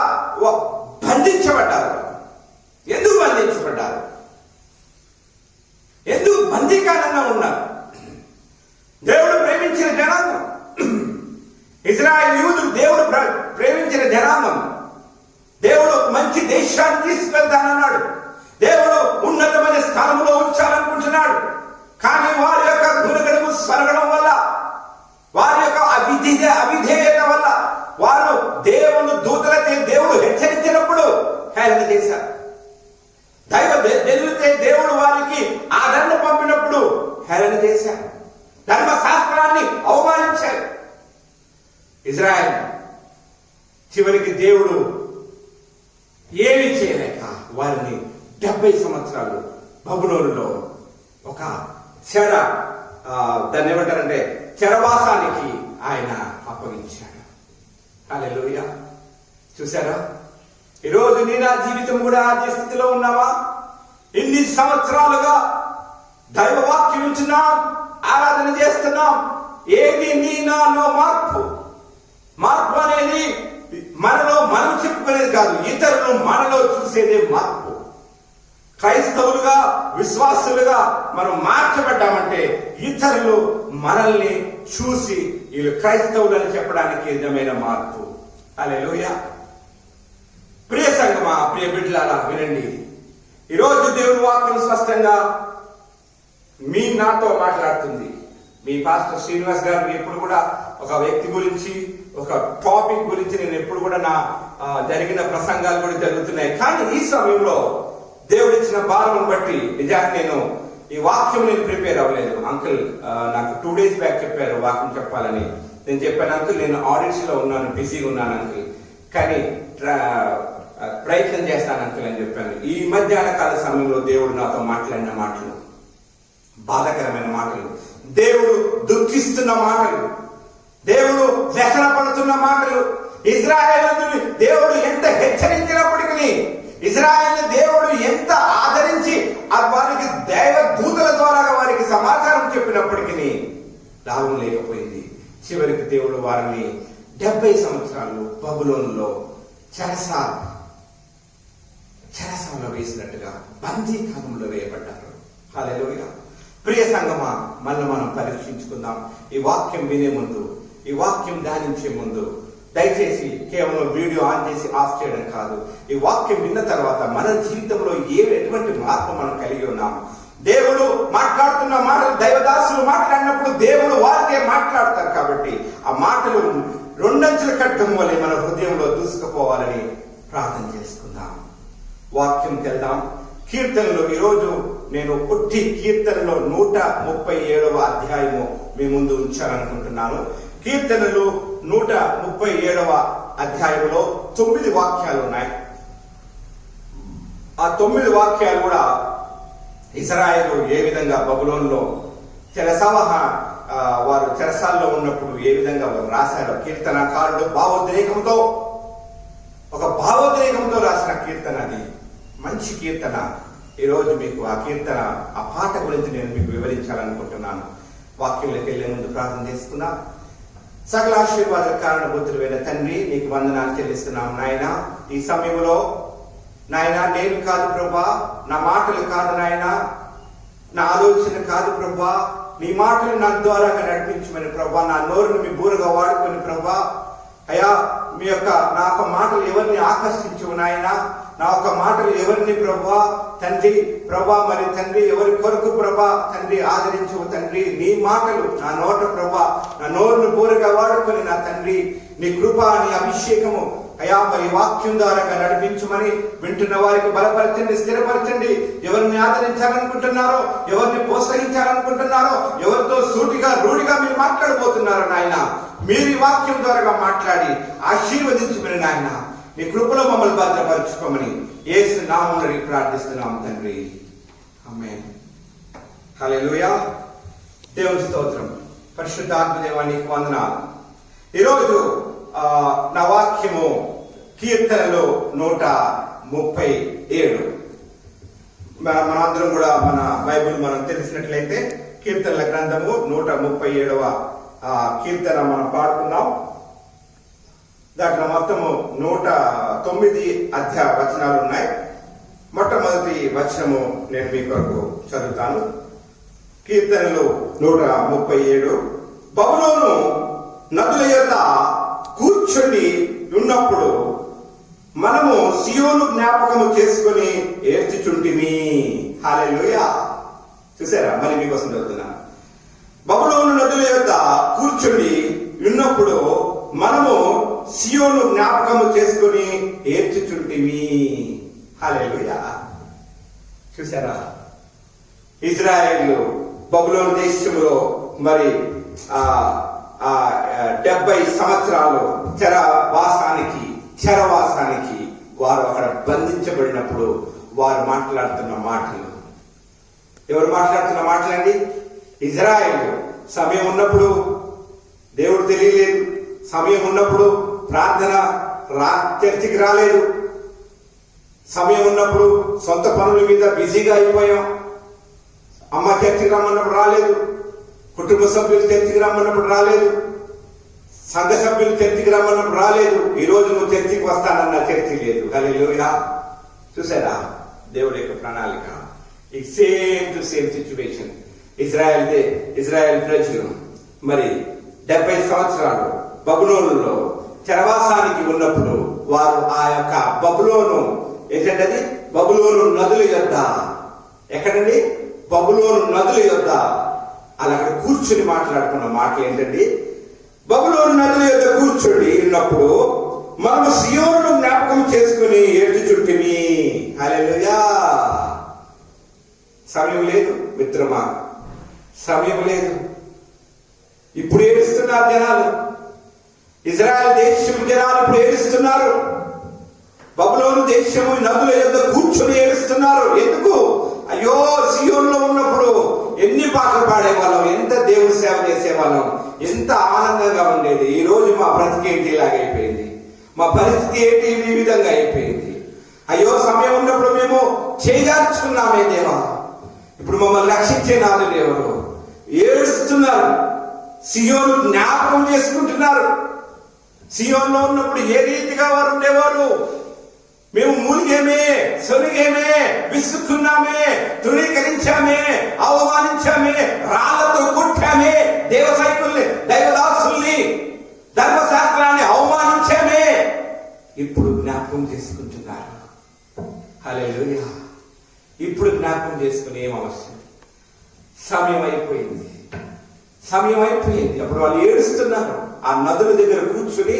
బంధించబడ్డారు. ఎందుకు బంధించబడ్డారు? ఎందుకు బందీకానంగా ఉన్నారు? దేవుడు ప్రేమించిన జనాంగం, ఇశ్రాయేలీయులు దేవుడు ప్రేమించిన జనాంగం. దేవుడు మంచి దేశాన్ని తీసుకెళ్తానన్నాడు. దేవుడు ఉన్నతమైన స్థానంలో ఉంచాలనుకుంటున్నాడు. కానీ వారి యొక్క గుణగణము స్వరగడం వల్ల, వారి యొక్క అవిధేయత వల్ల వారు దూతలతో దేవుడు హెచ్చరించినప్పుడు హేళన చేశారు. దేవుడు వారికి ఆదరణ పంపినప్పుడు హేళన చేశారు. ధర్మశాస్త్రాన్ని అవమానించారు. ఇజ్రాయెల్ చివరికి దేవుడు ఏమి చేయలేక వారిని 70 సంవత్సరాలు బబులోనులో ఒక దాన్ని ఏమంటారంటే చెరవాసానికి ఆయన అప్పగించాడు. హల్లెలూయా. చూసారా? ఈరోజు నీ నా జీవితం కూడా అదే స్థితిలో ఉన్నావా? ఇన్ని సంవత్సరాలుగా దైవవాక్యం వింటున్నాం, ఆరాధన చేస్తున్నాం. ఏది నీ నాలో మార్పు అనేది మనలో మనం చెప్పుకునేది కాదు, ఇతరులు మనలో చూసేదే మార్పు. క్రైస్తవులుగా, విశ్వాసులుగా మనం మార్చబడ్డామంటే ఇతరులు మనల్ని చూసి వీళ్ళు క్రైస్తవులని చెప్పడానికి నిజమైన మార్పు. హల్లెలూయా. ప్రియ సంగమా, ప్రియ బిడ్డలారా, వినండి. ఈరోజు దేవుని వాక్యం స్పష్టంగా నాతో మాట్లాడుతుంది. మీ పాస్టర్ శ్రీనివాస్ గారు ఎప్పుడు కూడా ఒక వ్యక్తి గురించి, ఒక టాపిక్ గురించి నేను ఎప్పుడు కూడా నా జరిగిన ప్రసంగాలు కూడా జరుగుతున్నాయి. కానీ ఈ సమయంలో దేవుడు ఇచ్చిన భారం బట్టి నిజానికి నేను ఈ వాక్యం ప్రిపేర్ అవ్వలేదు. అంకుల్ నాకు 2 days బ్యాక్ చెప్పారు వాక్యం చెప్పాలని. నేను చెప్పాను, అంకుల్ నేను ఆడిట్స్ లో ఉన్నాను, బిజీగా ఉన్నాను అంకుల్, కానీ ప్రయత్నం చేస్తాను అంకుల్ అని చెప్పాను. ఈ మధ్యాహ్న కాల సమయంలో దేవుడు నాతో మాట్లాడిన మాటలు బాధాకరమైన మాటలు, దేవుడు దుఃఖిస్తున్న మాటలు, దేవుడు వ్యసన పడుతున్న మాటలు. ఇశ్రాయేలుని దేవుడు ఎంత హెచ్చరించినప్పటికీ, ఇశ్రాయేలు దేవుడు ఎంత ఆదరించి వారికి దైవ దూతల ద్వారా వారికి సమాచారం చెప్పినప్పటికీ లాభం లేకపోయింది. చివరికి దేవుడు వారిని 70 సంవత్సరాలు బబులోనులో చెరసాలలో వేసినట్టుగా బందీఖానంలో వేయబడ్డారు. హల్లెలూయా. ప్రియ సంగమా, మనం పరీక్షించుకుందాం. ఈ వాక్యం వినే ముందు, ఈ వాక్యం ధ్యానించే ముందు దయచేసి కేవలం వీడియో ఆన్ చేసి ఆఫ్ చేయడం కాదు, ఈ వాక్యం విన్న తర్వాత మన జీవితంలో ఎటువంటి మార్పు మనం కలిగి ఉన్నాం. దేవుడు మాట్లాడుతున్న మాటలు, దైవదాసులు మాట్లాడినప్పుడు దేవుడు వారికే మాట్లాడతారు. కాబట్టి ఆ మాటలు 2 అంచెల ఖడ్గం వల్లే మన హృదయంలో దూసుకుపోవాలని ప్రార్థన చేసుకుందాం. వాక్యంకి వెళ్దాం. కీర్తనలు ఈరోజు నేను పుట్టి కీర్తనలో 137వ అధ్యాయము మీ ముందు ఉంచాలనుకుంటున్నాను. కీర్తనలు 137వ అధ్యాయంలో 9 వాక్యాలు ఉన్నాయి. ఆ 9 వాక్యాలు కూడా ఇశ్రాయేలు ఏ విధంగా బబులోనులో వారు చెరసాల్లో ఉన్నప్పుడు ఏ విధంగా వారు రాశారో, కీర్తనకారుడు ఒక భావోద్రేకంతో రాసిన కీర్తన. అది మంచి కీర్తన. ఈరోజు మీకు ఆ కీర్తన, ఆ పాట గురించి నేను మీకు వివరించాలనుకుంటున్నాను. వాక్యంలోకి వెళ్లే ముందు ప్రార్థన చేసుకున్నా. సకల ఆశీర్వాద కారణభూతుడైన తండ్రి, నీకు వందనాలు చెల్లిస్తున్నాం నాయన. ఈ సమయంలో నాయన, నేను కాదు ప్రభా, నా మాటలు కాదు నాయన, నా ఆలోచన కాదు ప్రభా, నీ మాటలు నా ద్వారా నడిపించమని ప్రభా, నా నోరుని మీ బూరగా వాడుకొని ప్రభా, అయ్యా నా యొక్క మాటలు ఎవరిని ఆకర్షించవు నాయన, నా యొక్క మాటలు ఎవరిని ప్రభా తండ్రి మరి తండ్రి ఎవరి కొరకు ప్రభా తండ్రి ఆదరించవు తండ్రి. నీ మాటలు నా నోట ప్రభా, నా నోరును బూరగా వాడుకొని నా తండ్రి నీ కృప, నీ అభిషేకము అయ్యా మరి వాక్యం ద్వారా నడిపించమని వింటున్న వారికి బలపరచండి, స్థిరపరచండి. ఎవరిని ఆదరించాలనుకుంటున్నారో, ఎవరిని ప్రోత్సహించాలనుకుంటున్నారో, ఎవరితో సూటిగా రూఢిగా మీరు మాట్లాడబోతున్నారో నాయన, మీరు ఈ వాక్యం ద్వారా మాట్లాడి ఆశీర్వదించమని నాయన, నీ కృపలో మమ్మల్ని భద్రపరచుకోమని యేసు నామములో ప్రార్థిస్తున్నాం తండ్రి. ఆమేన్. హల్లెలూయా. దేవుని స్తోత్రం. పరిశుద్ధాత్మ దేవా, నీకు వందనాలు. ఈరోజు నా వాక్యము కీర్తనలో 137. మనందరం కూడా మన బైబిల్ మనం తెలిసినట్లయితే కీర్తనల గ్రంథము 137వ కీర్తన మనం పాడుకున్నాం. దాంట్లో మొత్తము 109 వచనాలు ఉన్నాయి. మొట్టమొదటి వచనము నేను మీ కొరకు చదువుతాను. కీర్తనలు 137. బబులోను నదుల యొద్ద కూర్చొని ఉన్నప్పుడు మనము సియోను జ్ఞాపకము చేసుకుని ఏడ్చుచుంటిమి. హల్లెలూయా. చూసారా? మరి మీకోసం చదువుతున్నా. బబులోను నదుల యొద్ద కూర్చొని ఉన్నప్పుడు మనము సియోను జ్ఞాపకము చేసుకుని ఏడ్చుచుంటిమి. హల్లెలూయా. చూసారా? ఇశ్రాయేలు బబులోను దేశంలో మరి 70 సంవత్సరాలు చెరవాసానికి వారు అక్కడ బంధించబడినప్పుడు వారు మాట్లాడుతున్న మాటలు, ఎవరు మాట్లాడుతున్న మాటలండి? ఇశ్రాయేలు. సమయం ఉన్నప్పుడు దేవుడు తెలియలేదు, సమయం ఉన్నప్పుడు ప్రార్థన చర్చికి రాలేదు, సమయం ఉన్నప్పుడు సొంత పనుల మీద బిజీగా అయిపోయాం. అమ్మ చర్చికి రమ్మన్నప్పుడు రాలేదు, కుటుంబ సభ్యులు చర్చికి రమ్మన్నప్పుడు రాలేదు, సంఘ సభ్యులు చర్చికి రమ్మన్నప్పుడు రాలేదు. ఈ రోజు నువ్వు చర్చికి వస్తానన్న చర్చి లేదు. హల్లెలూయా. చూసారా దేవుడి యొక్క ప్రణాళిక? ఈ same to same situation. Israel ప్రజలు మరి 70 సంవత్సరాలు బబులోనులో చెరవాసానికి ఉన్నప్పుడు వారు ఆ యొక్క బబులోను ఏంటంటే బబులోను నదుల యొద్ద, ఎక్కడండి? బబులోను నదుల యొద్ద అలా అక్కడ కూర్చుని మాట్లాడుకున్న మాటలు ఏంటండి? బబులోను నదుల యొద్ద కూర్చొని ఉన్నప్పుడు మనము సియోను జ్ఞాపకం చేసుకుని ఏడ్చుచుంటిమి. హల్లెలూయా. సమయం లేదు మిత్రమా, సమయం లేదు. ఇప్పుడు ఏడుస్తున్నారు జనాలు. ఇజ్రాయెల్ దేశం జనాలు ఇప్పుడు ఏడుస్తున్నారు. బబులోను దేశము నదుల యొద్ద కూర్చొని ఏడుస్తున్నారు. ఎందుకు? అయ్యో, సియోనులో ఉన్నప్పుడు ఎన్ని పాటలు పాడేవాళ్ళం, ఎంత దేవుని సేవ చేసేవాళ్ళం, ఎంత ఆనందంగా ఉండేది. ఈ రోజు మా బ్రతికి ఏంటి ఇలాగైపోయింది, మా పరిస్థితి ఏంటి ఈ విధంగా అయిపోయింది. అయ్యో సమయం ఉన్నప్పుడు మేము చేజార్చుకున్నామే దేవా, ఇప్పుడు మమ్మల్ని రక్షించే నాదుడు ఎవరు? ఏడుస్తున్నారు, సియోను జ్ఞాపకం చేసుకుంటున్నారు. సియోన్లో ఉన్నప్పుడు ఏ రీతిగా వారు ఉండేవారు. మేము మూలిగేమే, సొనిగేమే, విసుక్కున్నామే, తృణీకరించామే, అవమానించామే, రాళ్లతో కొట్టామే, దేవ సైకుల్ని, దైవదాసుల్ని, ధర్మశాస్త్రాన్ని అవమానించామే. ఇప్పుడు జ్ఞాపకం చేసుకుంటున్నారు. హల్లెలూయా. ఇప్పుడు జ్ఞాపకం చేసుకుని ఏం అవసరం? సమయం అయిపోయింది, సమయం అయిపోయింది. అప్పుడు వాళ్ళు ఏడుస్తున్నారు, ఆ నదుల దగ్గర కూర్చుని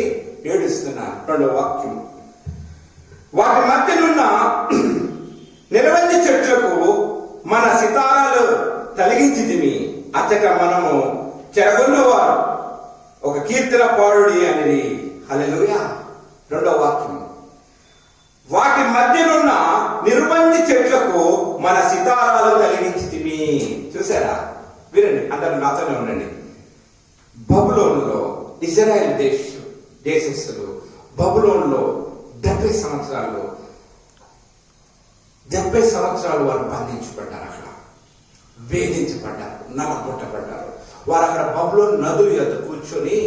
ఏడుస్తున్నారు. రెండవ వాక్యం, వాటి మధ్యనున్న నిరవంజి చెట్లకు మన సితారాలు తొలగించితిమి, అచ్చట మనము చెరగొన్నవారు ఒక కీర్తన పాడుడి అనేది. హల్లెలూయా. రెండవ వాక్యం, వాటి మధ్యనున్న నిర్బంధి చెట్లకు మన సితారాలు తొలగించితిమి. చూసారా? వినండి, అందరూ నాతోనే ఉండండి. బబులోనులో ఇజ్రాయెల్ దేశస్థులు బబులోనులో 70 సంవత్సరాలు వారు బంధించబడ్డారు, అక్కడ వేధించబడ్డారు, నలగొట్టబడ్డారు. వారు అక్కడ బబులోను నదుల యొద్ద కూర్చొని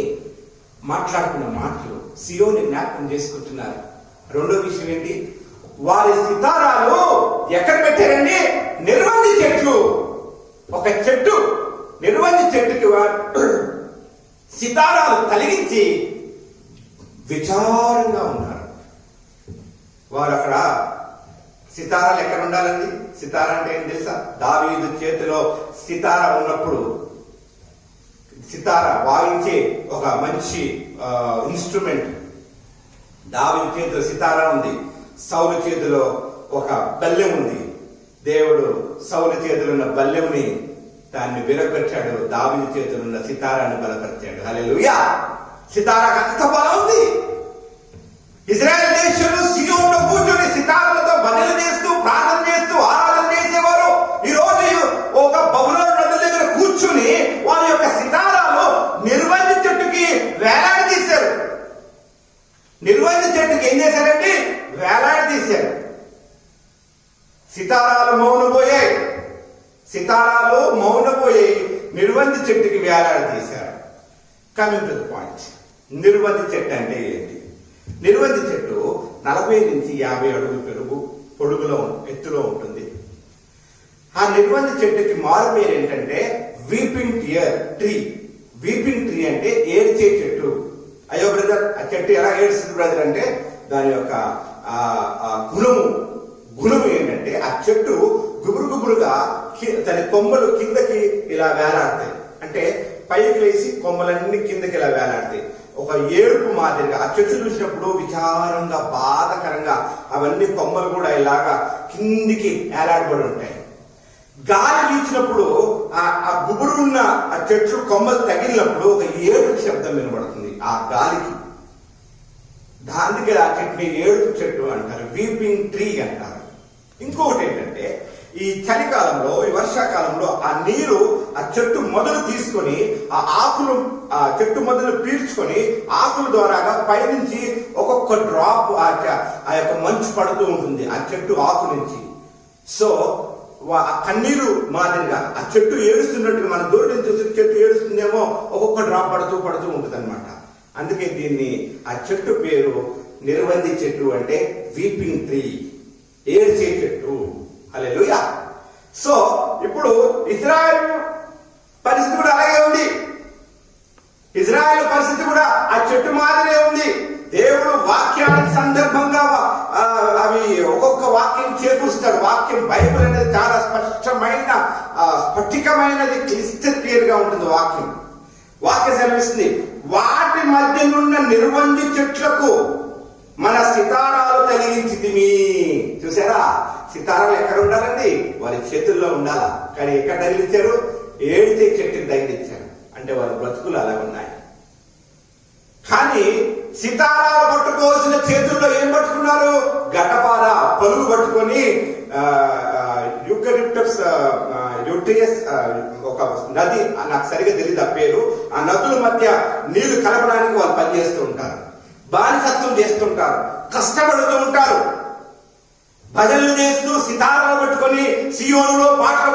మాట్లాడుకున్న మాటలు సియోని జ్ఞాపకం చేసుకుంటున్నారు. రెండో విషయం ఏంటి? వారి సితారాలు ఎక్కడ పెట్టారండి? నిర్బంధి చెట్లు. ఒక చెట్టు, నిర్బంధి చెట్టుకి వారు సితారాలు తొలగించి విచారంగా ఉన్నారు. వారు అక్కడ సితారాలు ఎక్కడ ఉండాలండి? సితారా అంటే ఏం తెలుసా? దావీదు చేతిలో సితారా ఉన్నప్పుడు, సితారా వాయించే ఒక మంచి ఇన్స్ట్రుమెంట్. దావీదు చేతిలో సితారా ఉంది, సౌలు చేతిలో ఒక బల్లెం ఉంది. దేవుడు సౌలు చేతిలో ఉన్న బల్లెంని దాన్ని విరగొట్టాడు, దావీదు చేతిలో ఉన్న సితారాన్ని బలపరిచాడు. హల్లెలూయా. సితారాకు అంత బలం ఉంది. ఇజ్రాయెల్ దేశంలో సియోనులో కూర్చొని సితారాలతో బలులు చేస్తూ, ప్రార్థన చేస్తూ, ఆరాధన చేసేవారు. ఈ రోజు ఒక బబులోను నదుల దగ్గర కూర్చుని వారి యొక్క సితారాలు నిర్బంధి చెట్టుకి వేలాడదీశారు. నిర్బంధి చెట్టుకి ఏం చేశారండి? వేలాడదీశారు. సితారాలు మౌనపోయాయి, సితారాలు మౌనపోయాయి, నిర్బంధి చెట్టుకి వేలాడదీశారు. కమింగ్ టు ది పాయింట్, నిర్బంధి చెట్టు అంటే ఏంటి? నిర్బంధి చెట్టు 40 నుంచి 50 అడుగులు పొడుగులో ఎత్తులో ఉంటుంది. ఆ నిర్బంధి చెట్టుకి మారు పేరు ఏంటంటే వీపింగ్ ట్రీ. వీపింగ్ ట్రీ అంటే ఏడ్చే చెట్టు. అయ్యో బ్రదర్, ఆ చెట్టు ఎలా ఏడుస్తుంది బ్రదర్ అంటే దాని యొక్క గుణము ఏంటంటే ఆ చెట్టు గుబురుగా దాని కొమ్మలు కిందకి ఇలా వేలాడతాయి. అంటే పైకి లేచి కొమ్మలన్నీ కిందకి ఇలా వేలాడతాయి. ఒక ఏడుపు మాదిరిగా ఆ చెట్టు చూసినప్పుడు విచారంగా, బాధకరంగా అవన్నీ కొమ్మలు కూడా ఇలాగా కిందికి వేలాడబడి ఉంటాయి. గాలి వీచినప్పుడు ఆ గుబురు ఉన్న ఆ చెట్లు కొమ్మలు తగిలినప్పుడు ఒక ఏడుపు శబ్దం వినబడుతుంది ఆ గాలికి. దానికి ఆ చెట్టుని ఏడుపు చెట్టు అంటారు, వీపింగ్ ట్రీ అంటారు. ఇంకొకటి ఏంటంటే ఈ చలికాలంలో, ఈ వర్షాకాలంలో ఆ నీరు ఆ చెట్టు మొదలు తీసుకొని ఆ ఆకులు, ఆ చెట్టు మొదలు పీల్చుకొని ఆకుల ద్వారాగా పైనుంచి ఒక్కొక్క డ్రాప్ ఆ యొక్క మంచు పడుతూ ఉంటుంది ఆ చెట్టు ఆకు నుంచి. సో ఆ కన్నీరు మాదిరిగా ఆ చెట్టు ఏడుస్తున్నట్టుగా మన దూరం నుంచి చూసి చెట్టు ఏడుస్తుందేమో, ఒక్కొక్క డ్రాప్ పడుతూ ఉంటుంది అనమాట. అందుకే దీన్ని ఆ చెట్టు పేరు నిర్బంధి చెట్టు, అంటే వీపింగ్ ట్రీ, ఏడ్చే చెట్టు. హల్లెలూయా. సో ఇప్పుడు ఇజ్రాయెల్ పరిస్థితి కూడా అలాగే ఉంది. ఇజ్రాయెల్ పరిస్థితి కూడా ఆ చెట్టు మాదిరే ఉంది. దేవుడు వాక్యానికి సందర్భంగా అవి ఒక్కొక్క వాక్యం చేకూరుస్తాడు. వాక్యం బైబిల్ అనేది చాలా స్పష్టమైన, స్ఫటికమైనది, క్లియర్ గా ఉంటుంది వాక్యం. వాక్యం సెలవిస్తుంది, వాటి మధ్యనున్న నిర్బంధి చెట్లకు మన సితారాలు తగిలించితిమి. చూసారా? సితారాలు ఎక్కడ ఉండాలండి? వారి చేతుల్లో ఉండాలా. కానీ ఎక్కడ తగిలించారు? ఏడితే చెట్టుకి తగిలించారు. అంటే వారి బ్రతుకులు అలా ఉన్నాయి. కానీ సితారాలు పట్టుకోవాల్సిన చేతుల్లో ఏం పట్టుకున్నారు? గడ్డపార, పలుగు పట్టుకొని యూకలిప్టస్ ట్రీ యూఫ్రేటియస్ ఒక నది, నాకు సరిగా తెలియదు ఆ పేరు, ఆ నదుల మధ్య నీళ్లు కలపడానికి వాళ్ళు పనిచేస్తూ ఉంటారు, బానిసత్వం చేస్తుంటారు, కష్టపడుతూ ఉంటారు, భజనలు చేస్తూ సితారాలు పట్టుకొని సియోనులో పాటలు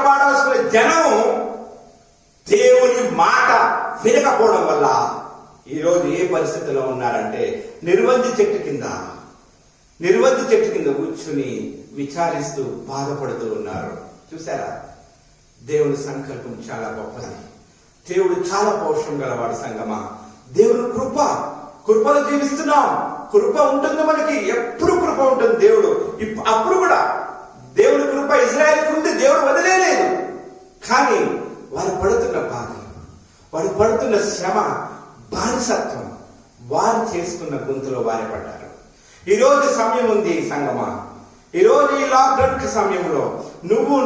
పాడాల్సిన జనం దేవుని మాట వినకపోవడం వల్ల ఈరోజు ఏ పరిస్థితిలో ఉన్నారంటే నిర్వంజి చెట్టు కింద కూర్చుని విచారిస్తూ బాధపడుతూ ఉన్నారు. చూసారా, దేవుని సంకల్పం చాలా గొప్పది. దేవుడు చాలా పౌరుషం గలవాడు. సంగమా, దేవుని కృపలో జీవిస్తున్నాం. కృప ఉంటుంది మనకి, ఎప్పుడు కృప ఉంటుంది. దేవుడు అప్పుడు కూడా దేవుని కృప ఇజ్రాయెల్కి ఉంది, దేవుడు వదిలేలేదు. కానీ వారు పడుతున్న బాధలు, వారు పడుతున్న శ్రమ, బానిసత్వం, వారు చేసుకున్న గొంతులో వారే పడ్డారు. ఈరోజు సమయం ఉంది సంగమా, ఈరోజు ఈ లాక్డౌన్ సమయంలో నువ్వు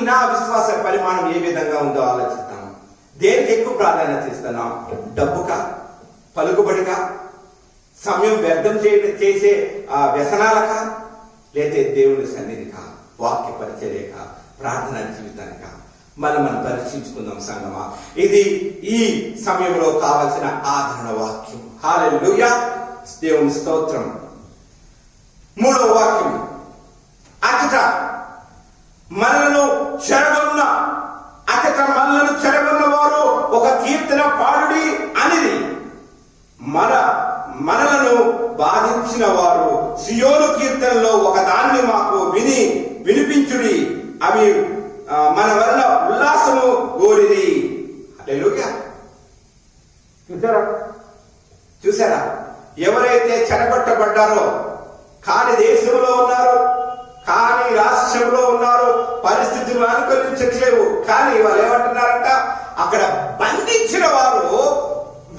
నా విశ్వాస పరిమాణం ఏ విధంగా ఉందో ఆలోచిస్తాం. దేనికి ఎక్కువ ప్రాధాన్యత ఇస్తున్నాం? డబ్బుకా, పలుకుబడిగా, సమయం వ్యర్థం చేసే వ్యసనాలకా, లేదా దేవుని సన్నిధికా, వాక్య పరిచర్యకా, ప్రార్థనా జీవితానికా? మనం పరీక్షించుకుందాం సంగమా. ఇది ఈ సమయంలో కావలసిన ఆదరణ వాక్యం. హల్లెలూయా, దేవుని స్తోత్రం. 3వ వాక్యం, అచట మనలను చెరగొన్న వారు ఒక కీర్తన పాడుడి అనేది. మనలను బాధించిన వారు సియోను కీర్తనలో ఒక దానిని మాకు వినిపించుడి, అవి మన వలన ఉల్లాసము గోరిది. హల్లెలూయా. చూసారా, ఎవరైతే చెరగొట్టబడ్డారో, కాని దేశంలో ఉన్నారు, కానీ రాష్ట్రంలో ఉన్నారు, పరిస్థితులు అనుకరించట్లేవు, కానీ వాళ్ళు ఏమంటున్నారంట, అక్కడ బంధించిన వారు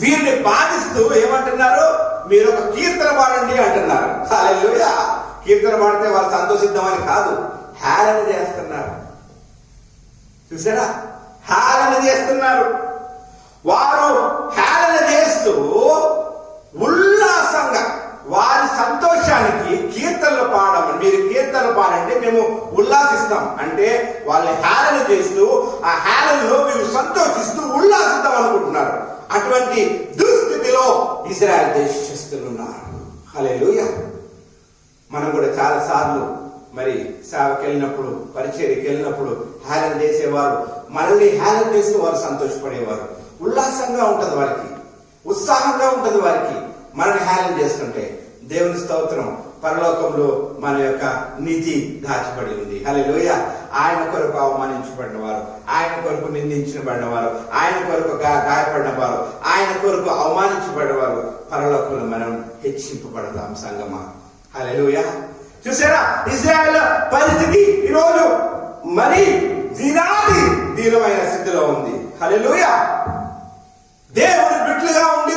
వీరిని బాధిస్తూ ఏమంటున్నారు, మీరు ఒక కీర్తన పాడండి అంటున్నారు. హల్లెలూయా. కీర్తన పాడితే వాళ్ళు సంతోషిద్దామని కాదు, హేళన చేస్తున్నారు. చూసారా, హేళన చేస్తున్నారు. వారు హేళన చేస్తూ ఉల్లాసంగా వారి సంతోషానికి కీర్తనలు పాడమని, మీరు కీర్తనలు పాడండి మేము ఉల్లాసిస్తాం అంటే వాళ్ళు హేళన చేస్తూ ఆ హేళనలో మీరు సంతోషిస్తూ ఉల్లాసిద్దాం అనుకుంటున్నారు. అటువంటి దుస్థితిలో ఇజ్రాయెల్ దేశస్తులున్నారు. హల్లెలూయా. మనం కూడా చాలా సార్లు మరి సేవకి వెళ్ళినప్పుడు, పరిచర్యకి వెళ్ళినప్పుడు హేళన చేసేవారు, మనల్ని హేళన చేస్తూ వారు సంతోషపడేవారు. ఉల్లాసంగా ఉంటది వారికి, ఉత్సాహంగా ఉంటది వారికి మనల్ని హేళన చేస్తుంటే. దేవుని స్తోత్రం, పరలోకంలో మన యొక్క నిధి దాచిపడి ఉంది. హల్లెలూయా. ఆయన కొరకు అవమానించబడిన వారు, ఆయన కొరకు నిందించబడిన వారు, ఆయన కొరకు గాయపడిన వారు, ఆయన కొరకు అవమానించబడిన వారు పరలోకంలో మనం హెచ్చింపబడతాం సంగమా. హల్లెలూయా. చూసారా, ఇజ్రాయెల్ పరిస్థితి ఈరోజు మరి దీనమైన స్థితిలో ఉంది. హల్లెలూయా. దేవుని బిడ్డలుగా ఉండి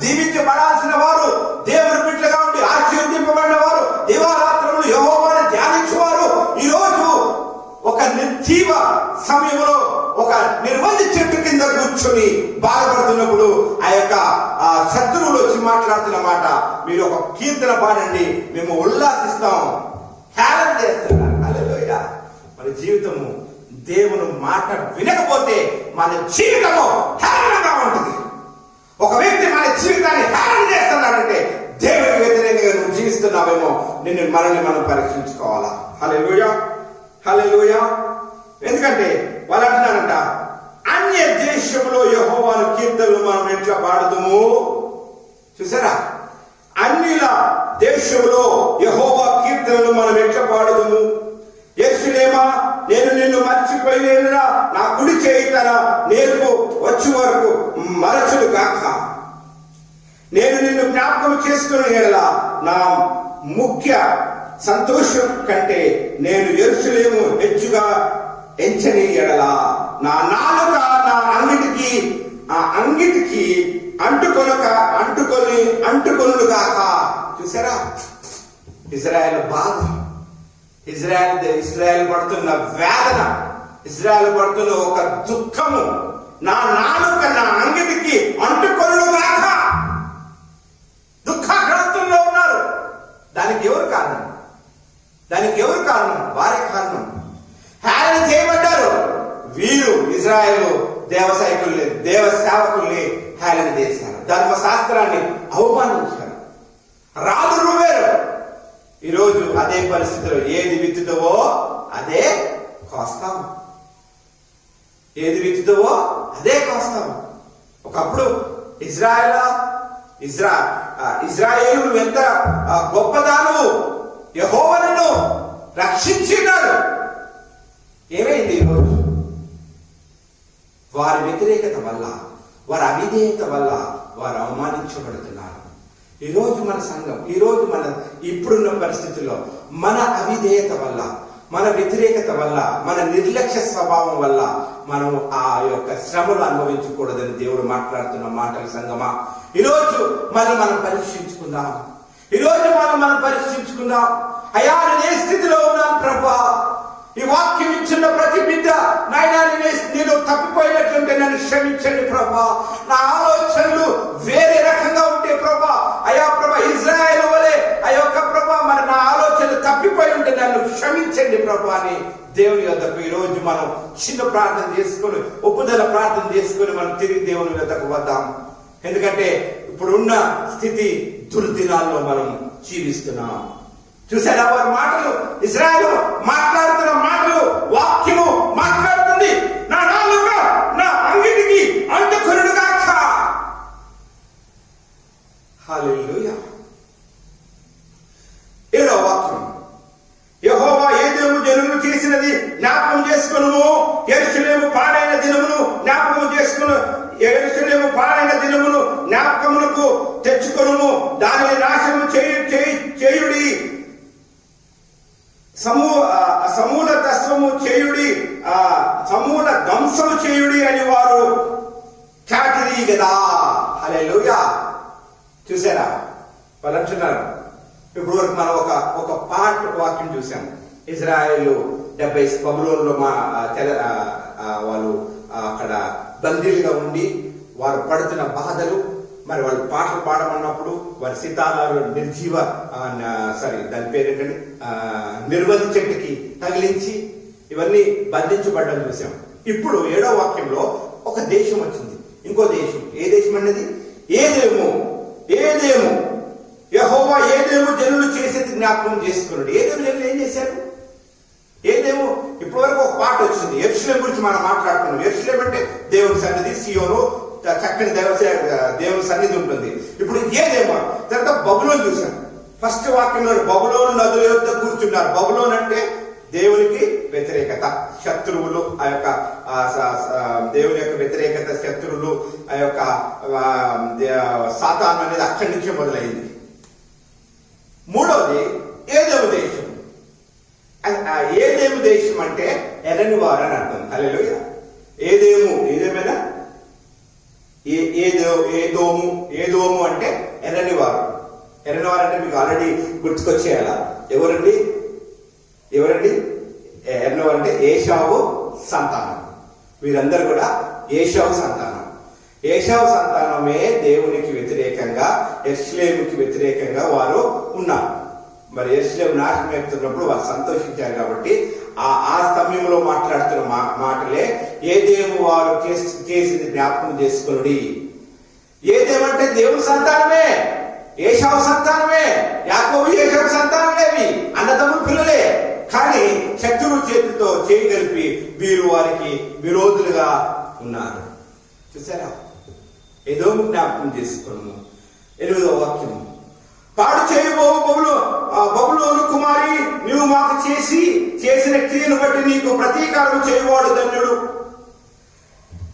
దీవించబడాల్సిన వారు, దేవుని బిడ్డలుగా ఉండి ఆశీర్వదింపబడిన వారు, దివారాత్రములు యెహోవాను ధ్యానించేవారు ఈరోజు ఒక నిర్జీవ సమయంలో ఒక నిర్వంజ చెట్టు కింద కూర్చొని బాధపడుతున్నప్పుడు ఆ యొక్క శత్రువులు వచ్చి మాట్లాడుతున్న మాట, మీరు ఒక కీర్తన పాడండి మేము ఉల్లాసిస్తాం, హేళన చేస్తున్నారు. హల్లెలూయా. మన జీవితము దేవుని మాట వినకపోతే మన జీవితము హేళనగా ఉంటుంది. ఒక వ్యక్తి మన జీవితాన్ని హేళన చేస్తున్నాడంటే దేవునికి వ్యతిరేకంగా నువ్వు జీవిస్తున్నావేమో, మనల్ని మనం పరీక్షించుకోవాలా. హల్లెలూయా, హల్లెలూయా. ఎందుకంటే వాళ్ళు అంటున్నారంట, అన్య దేశంలో యెహోవాను కీర్తనలు మనం ఎట్లా పాడుదుము. చూసారా, అన్యుల దేశంలో యెహోవా కీర్తనలు మనం ఎట్లా పాడుదుము. యెరూషలేమా, నేను నిన్ను మర్చిపోయినా నా కుడి చేయి తన నేర్పు వచ్చే వరకు మరచుడు కాక, నేను నిన్ను జ్ఞాపకం చేసుకున్న ఎడల నా ముఖ్య సంతోషం కంటే నేను యెరూషలేము హెచ్చుగా ఎంచని ఎడల నా నాలుక నా అంగిటికి అంటుకొనుడు గాక. చూసారా, ఇజ్రాయెల్ బాధ, ఇజ్రాయెల్ పడుతున్న వేదన, ఇజ్రాయెల్ పడుతున్న ఒక దుఃఖము, నా నాలుక నా అంగిటికి అంటుకొనుడు గాక. దుఃఖాగ్రస్తుల్లో ఉన్నారు. దానికి ఎవరు కారణం? వారే కారణం. హేళన హేళన చేయబడ్డారు. వీరు ఇజ్రాయేలు దేవసైకుల్ని, దేవ సేవకుల్ని హేళన చేశారు. ధర్మశాస్త్రాన్ని అవమానించారు. రాజు రూవేరు. ఈరోజు అదే పరిస్థితిలో ఏది విత్తుతావో అదే కోస్తాము. ఏది విత్తుతావో అదే కోస్తాము. ఒకప్పుడు ఇజ్రాయేలు ఎంత గొప్పదాను, యెహోవా నిన్ను రక్షించినాడు. ఏమైంది ఈరోజు? వారి వ్యతిరేకత వల్ల, వారి అవిధేయత వల్ల వారు అవమానించబడుతున్నారు. ఈరోజు మన సంఘం, ఈరోజు మన ఇప్పుడున్న పరిస్థితుల్లో మన అవిధేయత వల్ల, మన వ్యతిరేకత వల్ల, మన నిర్లక్ష్య స్వభావం వల్ల మనం ఆ యొక్క శ్రమలు అనుభవించకూడదని దేవుడు మాట్లాడుతున్న మాటల సంగమా. ఈరోజు మనం పరీక్షించుకుందాం. మనం పరీక్షించుకుందాం. అయ్యా, నేను ఏ స్థితిలో ఉన్నాను ప్రభా? ఈ వాక్యం ఇచ్చిన ప్రతి బిడ్డ, నాయనా నేను తప్పిపోయినట్లుంటే నన్ను క్షమించండి ప్రభా. నా ఆలోచనలు వేరే రకంగా ఉంటే ప్రభా, అయ్యా ప్రభా, ఇజ్రాయేలు వలె ఆ యొక్క ప్రభా మరి నా ఆలోచనలు తప్పిపోయి ఉంటే నన్ను క్షమించండి ప్రభా అని దేవుని వద్దకు ఈరోజు మనం చిన్న ప్రార్థన చేసుకుని, ఒప్పుదల ప్రార్థన చేసుకుని మనం తిరిగి దేవుని వద్దకు వద్దాం. ఎందుకంటే ఇప్పుడున్న స్థితి దుర్దినాల్లో మనం జీవిస్తున్నాం. చూసారా వారి మాటలు? ఇజ్రాయేలు మాట్లాడుతున్న మాటలు, వాక్యము మాట్లాడుతుంది. నా నాలుక నా అంగిటికి అంటుకొనుగాక. హల్లెలూయా. 7వ వాక్యం, యెహోవా ఏదోము జనులు చేసినది జ్ఞాపకం చేసుకొనుము. యెరూషలేము పాడైన దినమును జ్ఞాపకం చేసుకొను. యెరూషలేము పాడైన దినమును జ్ఞాపకమునకు తెచ్చుకొనుము. దానిని నాశనం చేయుడి, సమూల ధ్వంసము చేయుడి అని వారు చాటిది కదా. హల్లెలూయా. చూసారా వాళ్ళు అంటున్నారు. ఇప్పుడు వరకు మనం ఒక పార్ట్ వాక్యం చూసాం. ఇజ్రాయేలు 70 బబులోనులో వాళ్ళు అక్కడ బందీలుగా ఉండి వారు పడుతున్న బాధలు, మరి వాళ్ళు పాటలు పాడమన్నప్పుడు వారి సితారాలు దాని పేరేంటండి, నిర్బంధ చెట్టుకి తగిలించి ఇవన్నీ బంధించబడ్డం చూసాం. ఇప్పుడు 7వ వాక్యంలో ఒక దేశం వచ్చింది, ఇంకో దేశం. ఏ దేశం అనేది? ఏదేమో యెహోవా ఏదేమో జనులు చేసేది జ్ఞాపకం చేసుకున్నాడు. ఏదేమో జనులు ఏం చేశారు? ఏదేమో ఇప్పటి వరకు ఒక పాట వచ్చింది. యెరూషలేము గురించి మనం మాట్లాడుతున్నాం. యెరూషలేము అంటే దేవుని సన్నిధి, సియోను, చక్కని దేవుని సన్నిధి ఉంటుంది. ఇప్పుడు ఏదేమో తర్వాత బబులోను చూసాం. ఫస్ట్ వాక్యంలో బబులోను నదుల యొద్ద కూర్చున్నారు. బబులోను అంటే దేవునికి వ్యతిరేకత, శత్రువులు. ఆ యొక్క దేవుని యొక్క వ్యతిరేకత, శత్రువులు, ఆ యొక్క సాతాను అనేది అక్కడి నుంచే మొదలైంది. మూడవది ఏదేము దేశం. ఏదేము దేశం అంటే ఎరని వారు అని అర్థం. హల్లెలూయా. ఏదేమైనా ఏదోము అంటే ఎర్రనివారు. ఎర్రనివారు అంటే మీకు ఆల్రెడీ గుర్తుకొచ్చేయాలా? ఎవరండి? ఎర్రనివారు అంటే ఏశావు సంతానం. వీరందరూ కూడా ఏశావు సంతానం. ఏశావు సంతానమే దేవునికి వ్యతిరేకంగా, యెరూషలేముకి వ్యతిరేకంగా వారు ఉన్నారు. మరి యెరూషలేము నాశనం అవుతున్నప్పుడు వారు సంతోషించారు. కాబట్టి ఆ సమయంలో మాట్లాడుతున్న మాటలే ఏదేమో వారు చేసింది జ్ఞాపకం చేసుకుని. ఏదేమంటే దేవుని సంతానమే, ఏశావు సంతానమే, యాకోబు ఏశావు సంతానమేవి, అన్నదమ్ముల పిల్లలే. కానీ శత్రువు చేతితో చేయగలిపి వీరు వారికి విరోధులుగా ఉన్నారు. చూసారా? ఏదో జ్ఞాపకం చేసుకున్నాము. 8వ వాక్యం, పాడు చేయబోవు బబులోను కుమారి, నీవు మాకు చేసిన క్రియను బట్టి నీకు ప్రతీకారం చేయవాడు ధన్యుడు.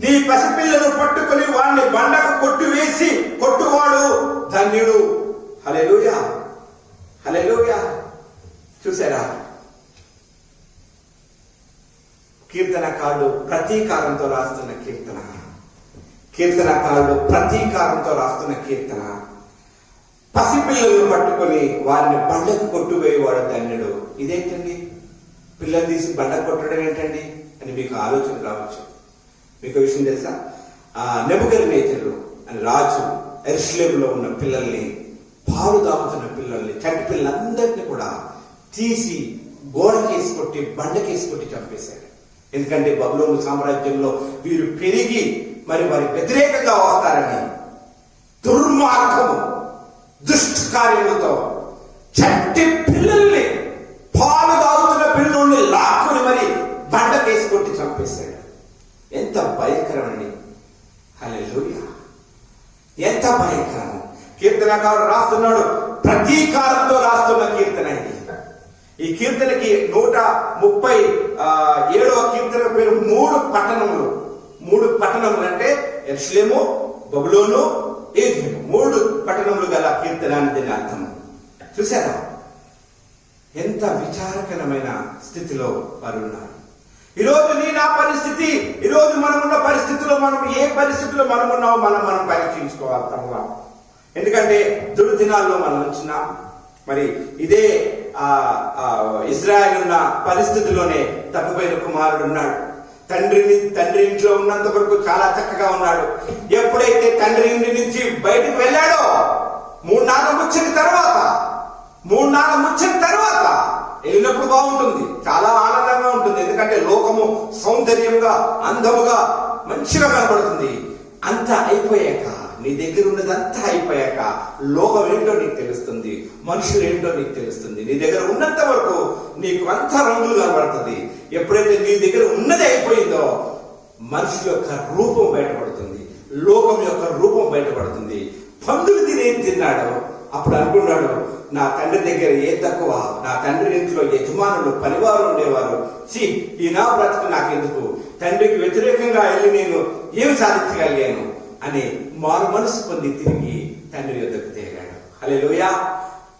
నీ పసిపిల్లను పట్టుకుని వాడిని బండకు కొట్టివేసి కొట్టువాడు ధన్యుడు. హల్లెలూయా. హల్లెలూయా. చూసారా? కీర్తనకారుడు ప్రతీకారంతో రాస్తున్న కీర్తన. పసిపిల్లలను పట్టుకొని వారిని బండకు కొట్టువేయవాడు ధన్యుడు. ఇదేంటండి? పిల్లలు తీసి బండకు కొట్టడం ఏంటండి అని మీకు ఆలోచన రావచ్చు. మీకు విషయం తెలుసా? నెబుకద్నెజరు అని రాజు యెరూషలేములో ఉన్న పిల్లల్ని, పాలు తాగుతున్న పిల్లల్ని, చంటి పిల్లలందరినీ కూడా తీసి గోడకేసి కొట్టి, బండకేసి కొట్టి చంపేశాడు. ఎందుకంటే బబులోను సామ్రాజ్యంలో వీరు పెరిగి మరి వారి వ్యతిరేకంగా వస్తారని దుర్మార్గము దుష్ట కార్యములతో చట్టి పిల్లల్ని పాలు తాగుతున్న పిల్లల్ని లాక్కుని మరి బండకేసి కొట్టి చంపేశాడు. ఎంత భయంకరమండి. హల్లెలూయా, ఎంత భయంకరము. కీర్తనకారుడు రాస్తున్నాడు, ప్రతీకారంతో రాస్తున్న కీర్తన ఇది. ఈ కీర్తనకి 137వ కీర్తన పేరు 3 పట్టణములు. 3 పట్టణములు అంటే యెరూషలేము, బబులోను, ఎదోము. 3 పట్టణములు గల కీర్తన అని దీని అర్థం. చూసారా ఎంత విచారకరమైన స్థితిలో వారు ఉన్నారు. ఈరోజు నా పరిస్థితి, ఈరోజు మనం ఉన్న పరిస్థితిలో మనం ఏ పరిస్థితిలో మనం ఉన్నామో మనం పరీక్షించుకోవాలి తప్ప. ఎందుకంటే దుర్దినాల్లో మనం ఉంటున్నాం. మరి ఇదే ఇజ్రాయెల్ ఉన్న పరిస్థితిలోనే తప్పిపోయిన కుమారుడు ఉన్నాడు. తండ్రి ఇంట్లో ఉన్నంత వరకు చాలా చక్కగా ఉన్నాడు. ఎప్పుడైతే తండ్రి ఇంటి నుంచి బయటకు వెళ్ళాడో 3 నాలుగు ముచ్చిన తర్వాత వెళ్ళినప్పుడు బాగుంటుంది, చాలా ఆనందంగా ఉంటుంది. ఎందుకంటే లోకము సౌందర్యంగా అందముగా మంచిగా కనబడుతుంది. అంతా అయిపోయాక, నీ దగ్గర ఉన్నదంతా అయిపోయాక లోకం ఏంటో నీకు తెలుస్తుంది, మనుషులు ఏంటో నీకు తెలుస్తుంది. నీ దగ్గర ఉన్నంత వరకు నీకు అంతా రంగులు కనబడుతుంది. ఎప్పుడైతే నీ దగ్గర ఉన్నది అయిపోయిందో మనిషి యొక్క రూపం బయటపడుతుంది, లోకం యొక్క రూపం బయటపడుతుంది. పందులు తిన్నాడు, అప్పుడు అనుకున్నాడు, నా తండ్రి దగ్గర ఏ తక్కువ, నా తండ్రి ఇంట్లో యజమానులు పనివారు ఉండేవారు, ఈ నా బ్రతుకు నాకెందుకు, తండ్రికి వ్యతిరేకంగా వెళ్ళి నేను ఏమి సాధించగలిగాను అని మారు మనసు పొంది తిరిగి తండ్రి యొద్దకు తేగాడు. హల్లెలూయా.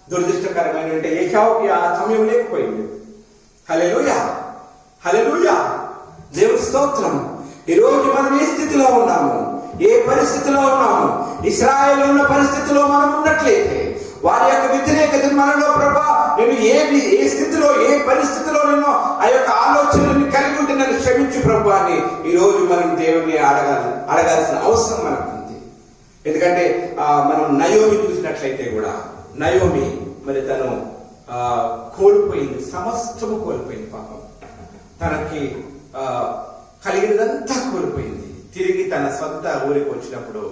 దురదృష్టకరమైన ఏషావుకి ఆ సమయం లేకపోయింది. హల్లెలూయా, హల్లెలూయా, దేవుని స్తోత్రం. ఈరోజు మనం ఏ స్థితిలో ఉన్నాము, ఏ పరిస్థితిలో ఉన్నాము? ఇశ్రాయేలు ఉన్న పరిస్థితిలో మనం ఉన్నట్లయితే వారి యొక్క వ్యతిరేకత మనలో, ప్రభా నేను ఏ స్థితిలో ఏ పరిస్థితిలో నేను ఆ యొక్క ఆలోచనని కలిగి ఉంటే నన్ను క్షమించు ప్రభు అని ఈరోజు మనం దేవుణ్ణి అడగాల్సిన అవసరం మనకు ఉంది. ఎందుకంటే మనం నయోమి చూసినట్లయితే కూడా, నయోమి మరి తను కోల్పోయింది, సమస్తము కోల్పోయింది. పాపం తనకి కలిగినదంతా కోల్పోయింది. తిరిగి తన సొంత ఊరికి వచ్చినప్పుడు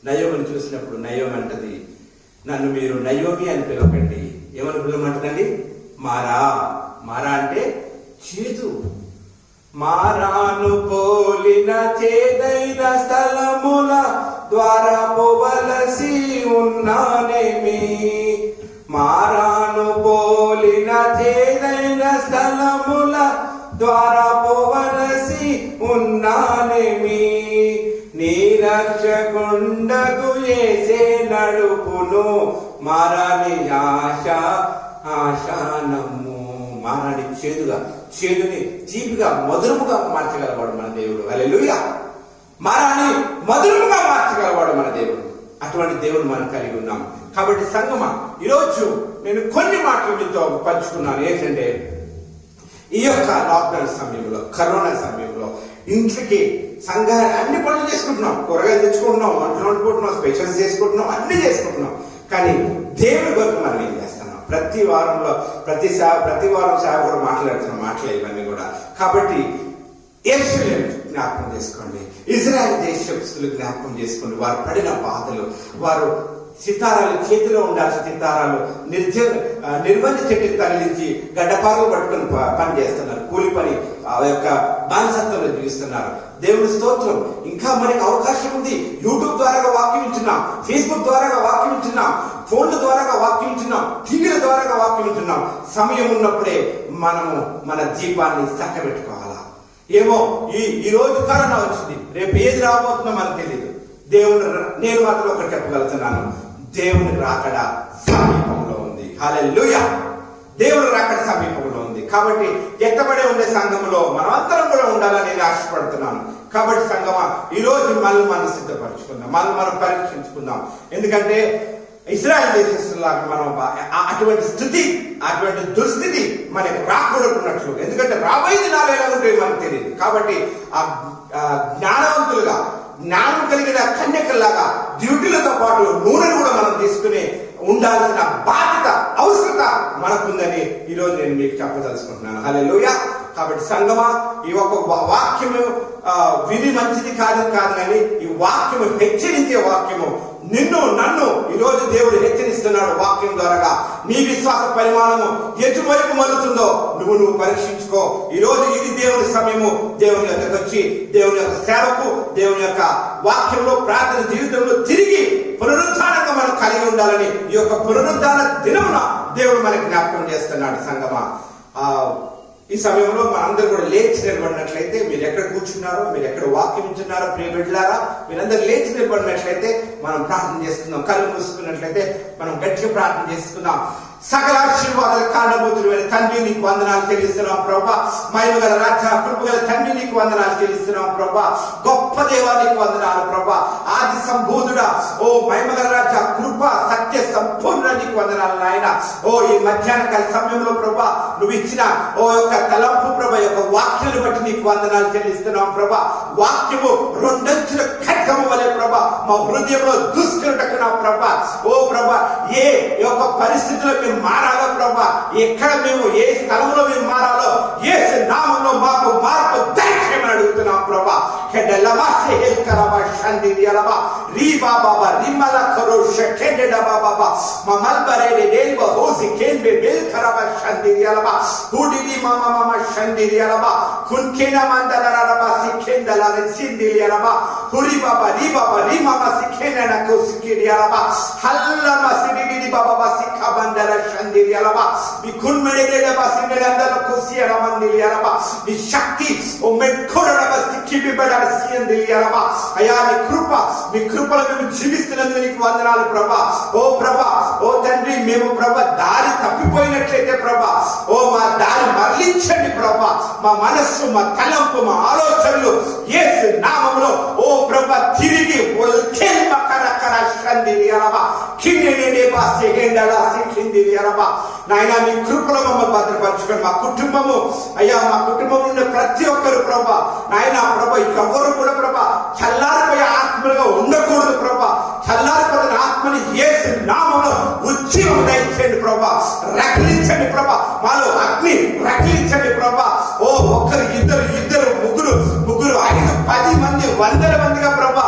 నయోమిని చూసినప్పుడు నయోమి అంటది, నన్ను మీరు నయోమి అని పిలవకండి. ఏమని పిలవమంటదండి? మారా అంటే చేదు. మారాను పోలిన చేదైన స్థలముల ద్వారా పోవలసి ఉన్నానేమి. మారాను పోలిన చేదైన స్థలముల ద్వారా పోవలసి ఉన్నానేమి. నీ రక్షకుండగు యేసే నడుపును. మారాని ఆశానము. మారాని చేదుని తీపిగా మధురముగా మార్చగలవాడు మన దేవుడు. హల్లెలూయా. మారాని మధురముగా మార్చగలవాడు మన దేవుడు. అటువంటి దేవుడు మనం కలిగి ఉన్నాం. కాబట్టి సంగమా, ఈరోజు నేను కొన్ని మాటలు మీతో పంచుకున్నాను. ఏంటంటే ఈ యొక్క లాక్డౌన్ సమయంలో, కరోనా సమయంలో ఇంటికి సంఘాన్ని అన్ని పనులు చేసుకుంటున్నాం, కూరగాయలు తెచ్చుకుంటున్నాం, వంటలు వండుకుంటున్నాం, స్పెషల్స్ చేసుకుంటున్నాం, అన్ని చేసుకుంటున్నాం. కానీ దేవుడి కొరకు మనం ఏం చేస్తున్నాం? ప్రతి వారం సేవకుడు మాట్లాడుతున్న మాటలు ఇవన్నీ కూడా. కాబట్టి యెరూషలేము జ్ఞాపకం చేసుకోండి, ఇజ్రాయెల్ దేశస్తులు జ్ఞాపకం చేసుకోండి. వారు పడిన బాధలు, వారు సితారాలు చేతిలో ఉండాల్సిన సితారాలు నిర్బంధ చెట్టుకు తగిలించి గడ్డపారలు పట్టుకుని పని చేస్తున్నారు, కూలి పని, ఆ యొక్క బానిసత్వంలో జీవిస్తున్నారు. దేవుని స్తోత్రం. ఇంకా మనకి అవకాశం ఉంది. యూట్యూబ్ ద్వారాగా వాక్యం ఇచ్చున్నాం, ఫేస్బుక్ ద్వారాగా వాక్యం ఇచ్చున్నాం, ఫోన్ల ద్వారాగా వాక్యం ఇచ్చున్నాం, టీవీల ద్వారాగా వాక్యం ఇచ్చున్నాం. సమయం ఉన్నప్పుడే మనము మన దీపాన్ని చక్కబెట్టుకోవాలా. ఏమో ఈ రోజు కరోనా వచ్చింది, రేపు ఏది రాబోతుందో మనకు తెలియదు. నేను మాత్రం ఒకటి చెప్పగలుగుతున్నాను, దేవుని రాకడ సమీపంలో ఉంది. హల్లెలూయా. దేవుని రాకడ సమీపంలో ఉంది. కాబట్టి ఎత్తబడే ఉండే సంఘంలో మనం అందరం కూడా ఉండాలని నేను ఆశపడుతున్నాను. కాబట్టి సంఘమా, ఈరోజు మనం సిద్ధపరచుకుందాం, మనం పరీక్షించుకుందాం. ఎందుకంటే ఇశ్రాయేలు దేశస్తులాగా మనం అటువంటి దుస్థితి మనకి రాకూడకున్నట్లు. ఎందుకంటే రాబోయే దినాలు ఎలా ఉంటాయో మనకు తెలియదు. కాబట్టి ఆ జ్ఞానవంతులుగా, జ్ఞానం కలిగిన కన్యకల్లాగా డ్యూటీలతో పాటు నూనెను కూడా మనం తీసుకుని ఉండాల్సిన బాధ్యత, అవసరత మనకుందని ఈరోజు నేను మీకు చెప్పదలుచుకుంటున్నాను. హల్లెలూయా. కాబట్టి సంగమా, ఈ ఒక వాక్యము విని మంచిది కాదు కానీ ఈ వాక్యము హెచ్చరించే వాక్యము. నిన్ను నన్ను ఈరోజు దేవుడు హెచ్చరిస్తున్నాడు వాక్యం ద్వారా. నీ విశ్వాస పరిమాణము ఎటువైపు మలుతుందో నువ్వు పరీక్షించుకో. ఈరోజు ఇది దేవుని సమయము. దేవుని యొక్కకు వచ్చి దేవుని యొక్క సేవకు, దేవుని యొక్క వాక్యంలో, ప్రార్థన జీవితంలో తిరిగి పునరుద్ధానంగా మనం కలిగి ఉండాలని ఈ యొక్క పునరుద్ధాన దినమున దేవుడు మనకి జ్ఞాపకం చేస్తున్నాడు. సంగమా, ఈ సమయంలో మనందరూ కూడా లేచి నిలబడినట్లయితే, మీరు ఎక్కడ కూర్చున్నారో, మీరు ఎక్కడ వాక్యం ఇచ్చున్నారో ప్రియ బిడ్డలారా, మీరందరూ లేచి నిలబడినట్లయితే మనం ప్రార్థన చేసుకుందాం. కళ్ళు మూసుకున్నట్లయితే మనం గట్టిగా ప్రార్థన చేసుకుందాం. సకల ఆశీర్వాదాలు కారణభూతులైన తండ్రి, నీకు వందనాలు చెల్లిస్తున్నాం ప్రభా. మహిమ గల రాజా, కృపగల తండ్రి, నీకు వందనాలు చెల్లిస్తున్నాం ప్రభా. గొప్ప దేవా, నీకు వందనాలు ప్రభా. ఆది సంబోధుడా, ఓ మహిమ గల రాజా, కృప సత్య సంపూర్ణ, నీకు వందనాలు నాయన. ఓ ఈ మధ్యాహ్న కాల సమయంలో ప్రభా, నువ్వు ఇచ్చిన ఓ యొక్క తలంపు ప్రభా, యొక్క వాక్యాన్ని బట్టి నీకు వందనాలు చెల్లిస్తున్నాం ప్రభా. వాక్యము రెండంచుల ఖడ్గము వలె ప్రభా మా హృదయంలో దూసుకున్నట్టు నా ప్రభా. ఓ ప్రభా, ఏ యొక్క పరిస్థితుల్లో మేము మారాలో ప్రభా, ఎక్కడ మేము ఏ స్థలంలో మేము మారాలో యేసు నామములో మాకు మార్పు దయచేయమని అడుగుతున్నాం ప్రభా. అయ్యా, నీ కృప, మీ కృపలో మేము జీవిస్తున్నందుకు నీకు వందనాలు ప్రభా. ఓ ప్రభా, ఓ తండ్రి, మేము ప్రభా దారి తప్పిపోయినట్లయితే ప్రభా, ఓ మా దారి మరలించండి ప్రభా. మా మనస్సు, మా తలంపు, మా ఆలోచనలు యేసు నామములో ఓ ప్రభా తిరిగి నాయన, నీ కృపలో మమ్మల్ని భద్రపరచుకోండి. మా కుటుంబము, అయ్యా, మా కుటుంబంలో ఉన్న ప్రతి ఒక్కరు ప్రభా, నాయన ప్రభా, ఎవరు కూడా ప్రభా చల్లారిపోయే ఆత్మలుగా ఉండకూడదు ప్రభా. చల్లారిపోతున్న ఆత్మని యేసు నామములో ఉజ్జీవం దయచేయండి ప్రభా. రగిలించండి ప్రభా, మాలో అగ్ని రగిలించండి ప్రభా. ఓ ఒక్కరు, ఇద్దరు, ముగ్గురు, 5, 10 మంది, 100 మందిగా ప్రభా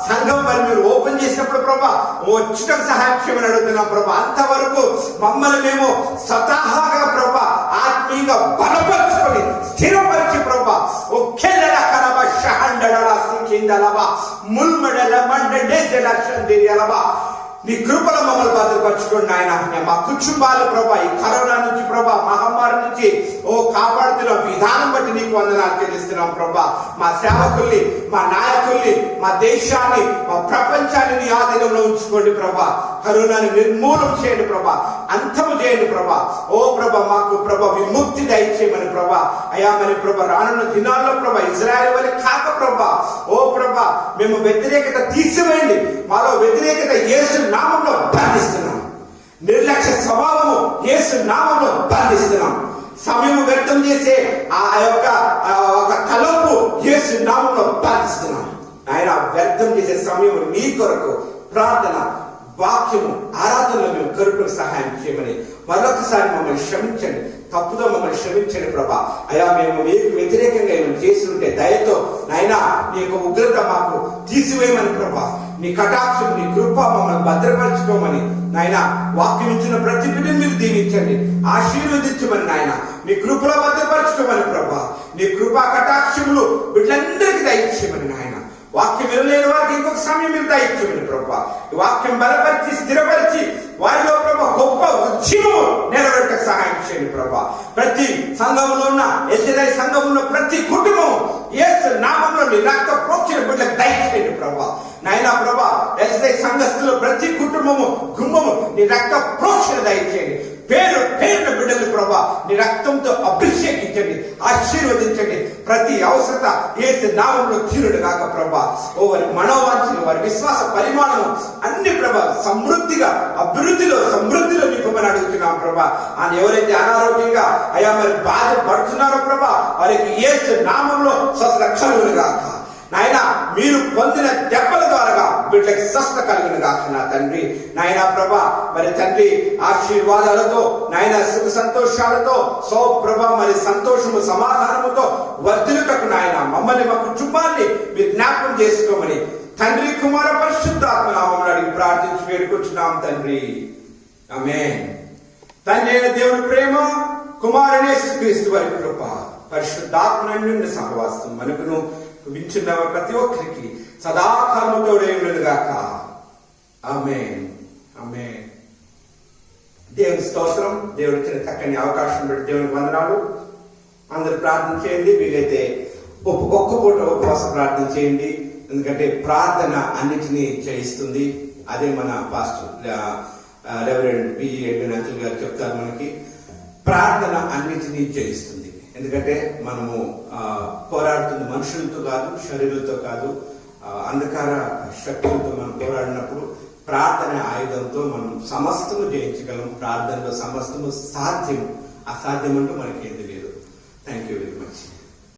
సంఘం మరి మీరు ఓపెన్ చేసినప్పుడు ప్రభా వచ్చటం సహాయం చేయమని అడుగుతున్నాం ప్రభా. అంతవరకు మమ్మల్ని మేము స్వతహాగా ప్రభా ఆత్మీయంగా బలపరుచుకొని స్థిరపరిచి ప్రభా ఒకేలా కలబ షహండల సికిందలబ ముల్మడల మండడే జలషందిరలబ నీ కృపలో మమ్మల్ని భద్రపరచుకోండి నాయన. మా కుటుంబాలు ప్రభా ఈ కరోనా నుంచి ప్రభా, మహమ్మారి నుంచి ఓ కాపాడుతున్న విధానం బట్టి నీకు వందనాలు చెల్లిస్తున్నాం ప్రభా. మా సేవకుల్ని, మా నాయకుల్ని, మా దేశాన్ని, మా ప్రపంచాన్ని నీ ఆధీనంలో ఉంచుకోండి ప్రభా. కరోనాని నిర్మూలన చేయండి ప్రభా, అంతము చేయండి ప్రభా. ఓ ప్రభా, మాకు ప్రభా విముక్తి దయచేయమని ప్రభా. అయ్యా, మరి ప్రభా రానున్న దినాల్లో ప్రభా ఇజ్రాయెల్ వలె కాక ప్రభా, ఓ ప్రభా మేము వ్యతిరేకత తీసివేయండి. మాలో వ్యతిరేకత యేసు నామంలో బంధిస్తున్నాం. నిర్లక్ష్య స్వభావము యేసు నామంలో బంధిస్తున్నాం. సమయం వ్యర్థం చేసే ఆ యొక్క తలంపు యేసు నామంలో బంధిస్తున్నాం. ఆయన వ్యర్థం చేసే సమయం నీ కొరకు ప్రార్థన, వాక్యము, ఆరాధనలో మేము గరుపులకు సహాయం చేయమని మరొకసారి మమ్మల్ని క్షమించండి. తప్పుతో మమ్మల్ని క్షమించండి ప్రభా. అయ్యా, మేము మీకు వ్యతిరేకంగా ఏమైనా చేసి ఉంటే దయతో నాయనా నీ యొక్క ఉగ్రత మాకు తీసివేయమని ప్రభా. నీ కటాక్షం, నీ కృప మమ్మల్ని భద్రపరచుకోమని నాయన వాక్యం ఇచ్చిన ప్రతి బిడ్డను మీరు దీవించండి, ఆశీర్వదించమని నాయన నీ కృపలో భద్రపరచుకోమని ప్రభా. నీ కృపా కటాక్షములు బిడ్డలందరికీ దయచేయమని నాయన. వాక్యం వినలేని వారికి ఇంకొక సమయం మీరు దయచేయమని ప్రభా. వాక్యం బలపరిచి స్థిరపరిచి వారిలో ప్రభా గొప్ప ఉద్యమం నెరవేర్చక సహాయం చేయండి ప్రభా. ప్రతి సంఘంలో ఉన్న ఎస్ఐ సంఘంలో ప్రతి కుటుంబం యేసు నామములో నీ రక్త ప్రోక్షణ బిడ్డలకు దయచేయండి ప్రభా. నాయన ప్రభా, ఎస్ఐ సంఘస్థులు ప్రతి కుటుంబము, గుమ్మము నీ రక్త ప్రోక్షణ దయచేయండి. పేరు పేరున బిడ్డలు ప్రభా నీ రక్తంతో అభిషేకించండి, ఆశీర్వదించండి. ప్రతి అవసరత యేసు నామములో తీరుడు కాక ప్రభా. ఓ వారి మనోవాంఛలు, వారి విశ్వాస పరిమాణము అన్ని ప్రభా సమృద్ధిగా, అభివృద్ధిలో, సమృద్ధిలో నింపమని అడుగుతున్నాం ప్రభా. ఆయన ఎవరైతే అనారోగ్యంగా అయా మరి బాధపడుతున్నారో ప్రభా, వారికి యేసు నామంలో స్వస్థత కలుగును గాక. నాయన, మీరు పొందిన దెబ్బల ద్వారా బిడ్డకి స్వస్థ కలిగిన కాక నా తండ్రి. నాయన ప్రభా మరి తండ్రి ఆశీర్వాదాలతో నాయన సుఖ సంతోషాలతో ప్రభా మరి సంతోషము సమాధానముతో వర్ధిల్లుటకు నాయన మమ్మల్ని మా కుటుంబాన్ని మీరు జ్ఞాపకం చేసుకోమని తండ్రి కుమార పరిశుద్ధాత్మ నామమున అడిగి ప్రార్థించి వేడుకొచ్చున్నాం తండ్రి. ఆమేన్. తండ్రి అయిన దేవుని ప్రేమ, కుమారుని యేసుక్రీస్తు వారి కృప, పరిశుద్ధాత్మ నిండిన సహవాసం మనకును వింటున్న ప్రతి ఒక్కరికి సదాకాలముతోడే ఉండునుగాక. ఆమేన్. ఆమేన్. దేవుని స్తోత్రం. దేవుడు ఇచ్చిన చక్కని అవకాశం బట్టి దేవునికి వందనాలు. అందరూ ప్రార్థన చేయండి. వీలైతే ఒక్క పూట ఉపవాస ప్రార్థన చేయండి. ఎందుకంటే ప్రార్థన అన్నిటినీ చేయిస్తుంది. అదే మన పాస్టర్ రెవరెండ్ బిఈ అంకుల్ గారు చెప్తారు, మనకి ప్రార్థన అన్నిటినీ చేయిస్తుంది. ఎందుకంటే మనము పోరాడుతుంది మనుషులతో కాదు, శరీరులతో కాదు, అంధకార శక్తులతో మనం పోరాడినప్పుడు ప్రార్థన ఆయుధంతో మనం సమస్తము జయించగలం. ప్రార్థనలో సమస్తము సాధ్యం. అసాధ్యం అంటూ మనకి ఏది లేదు. Thank you very much.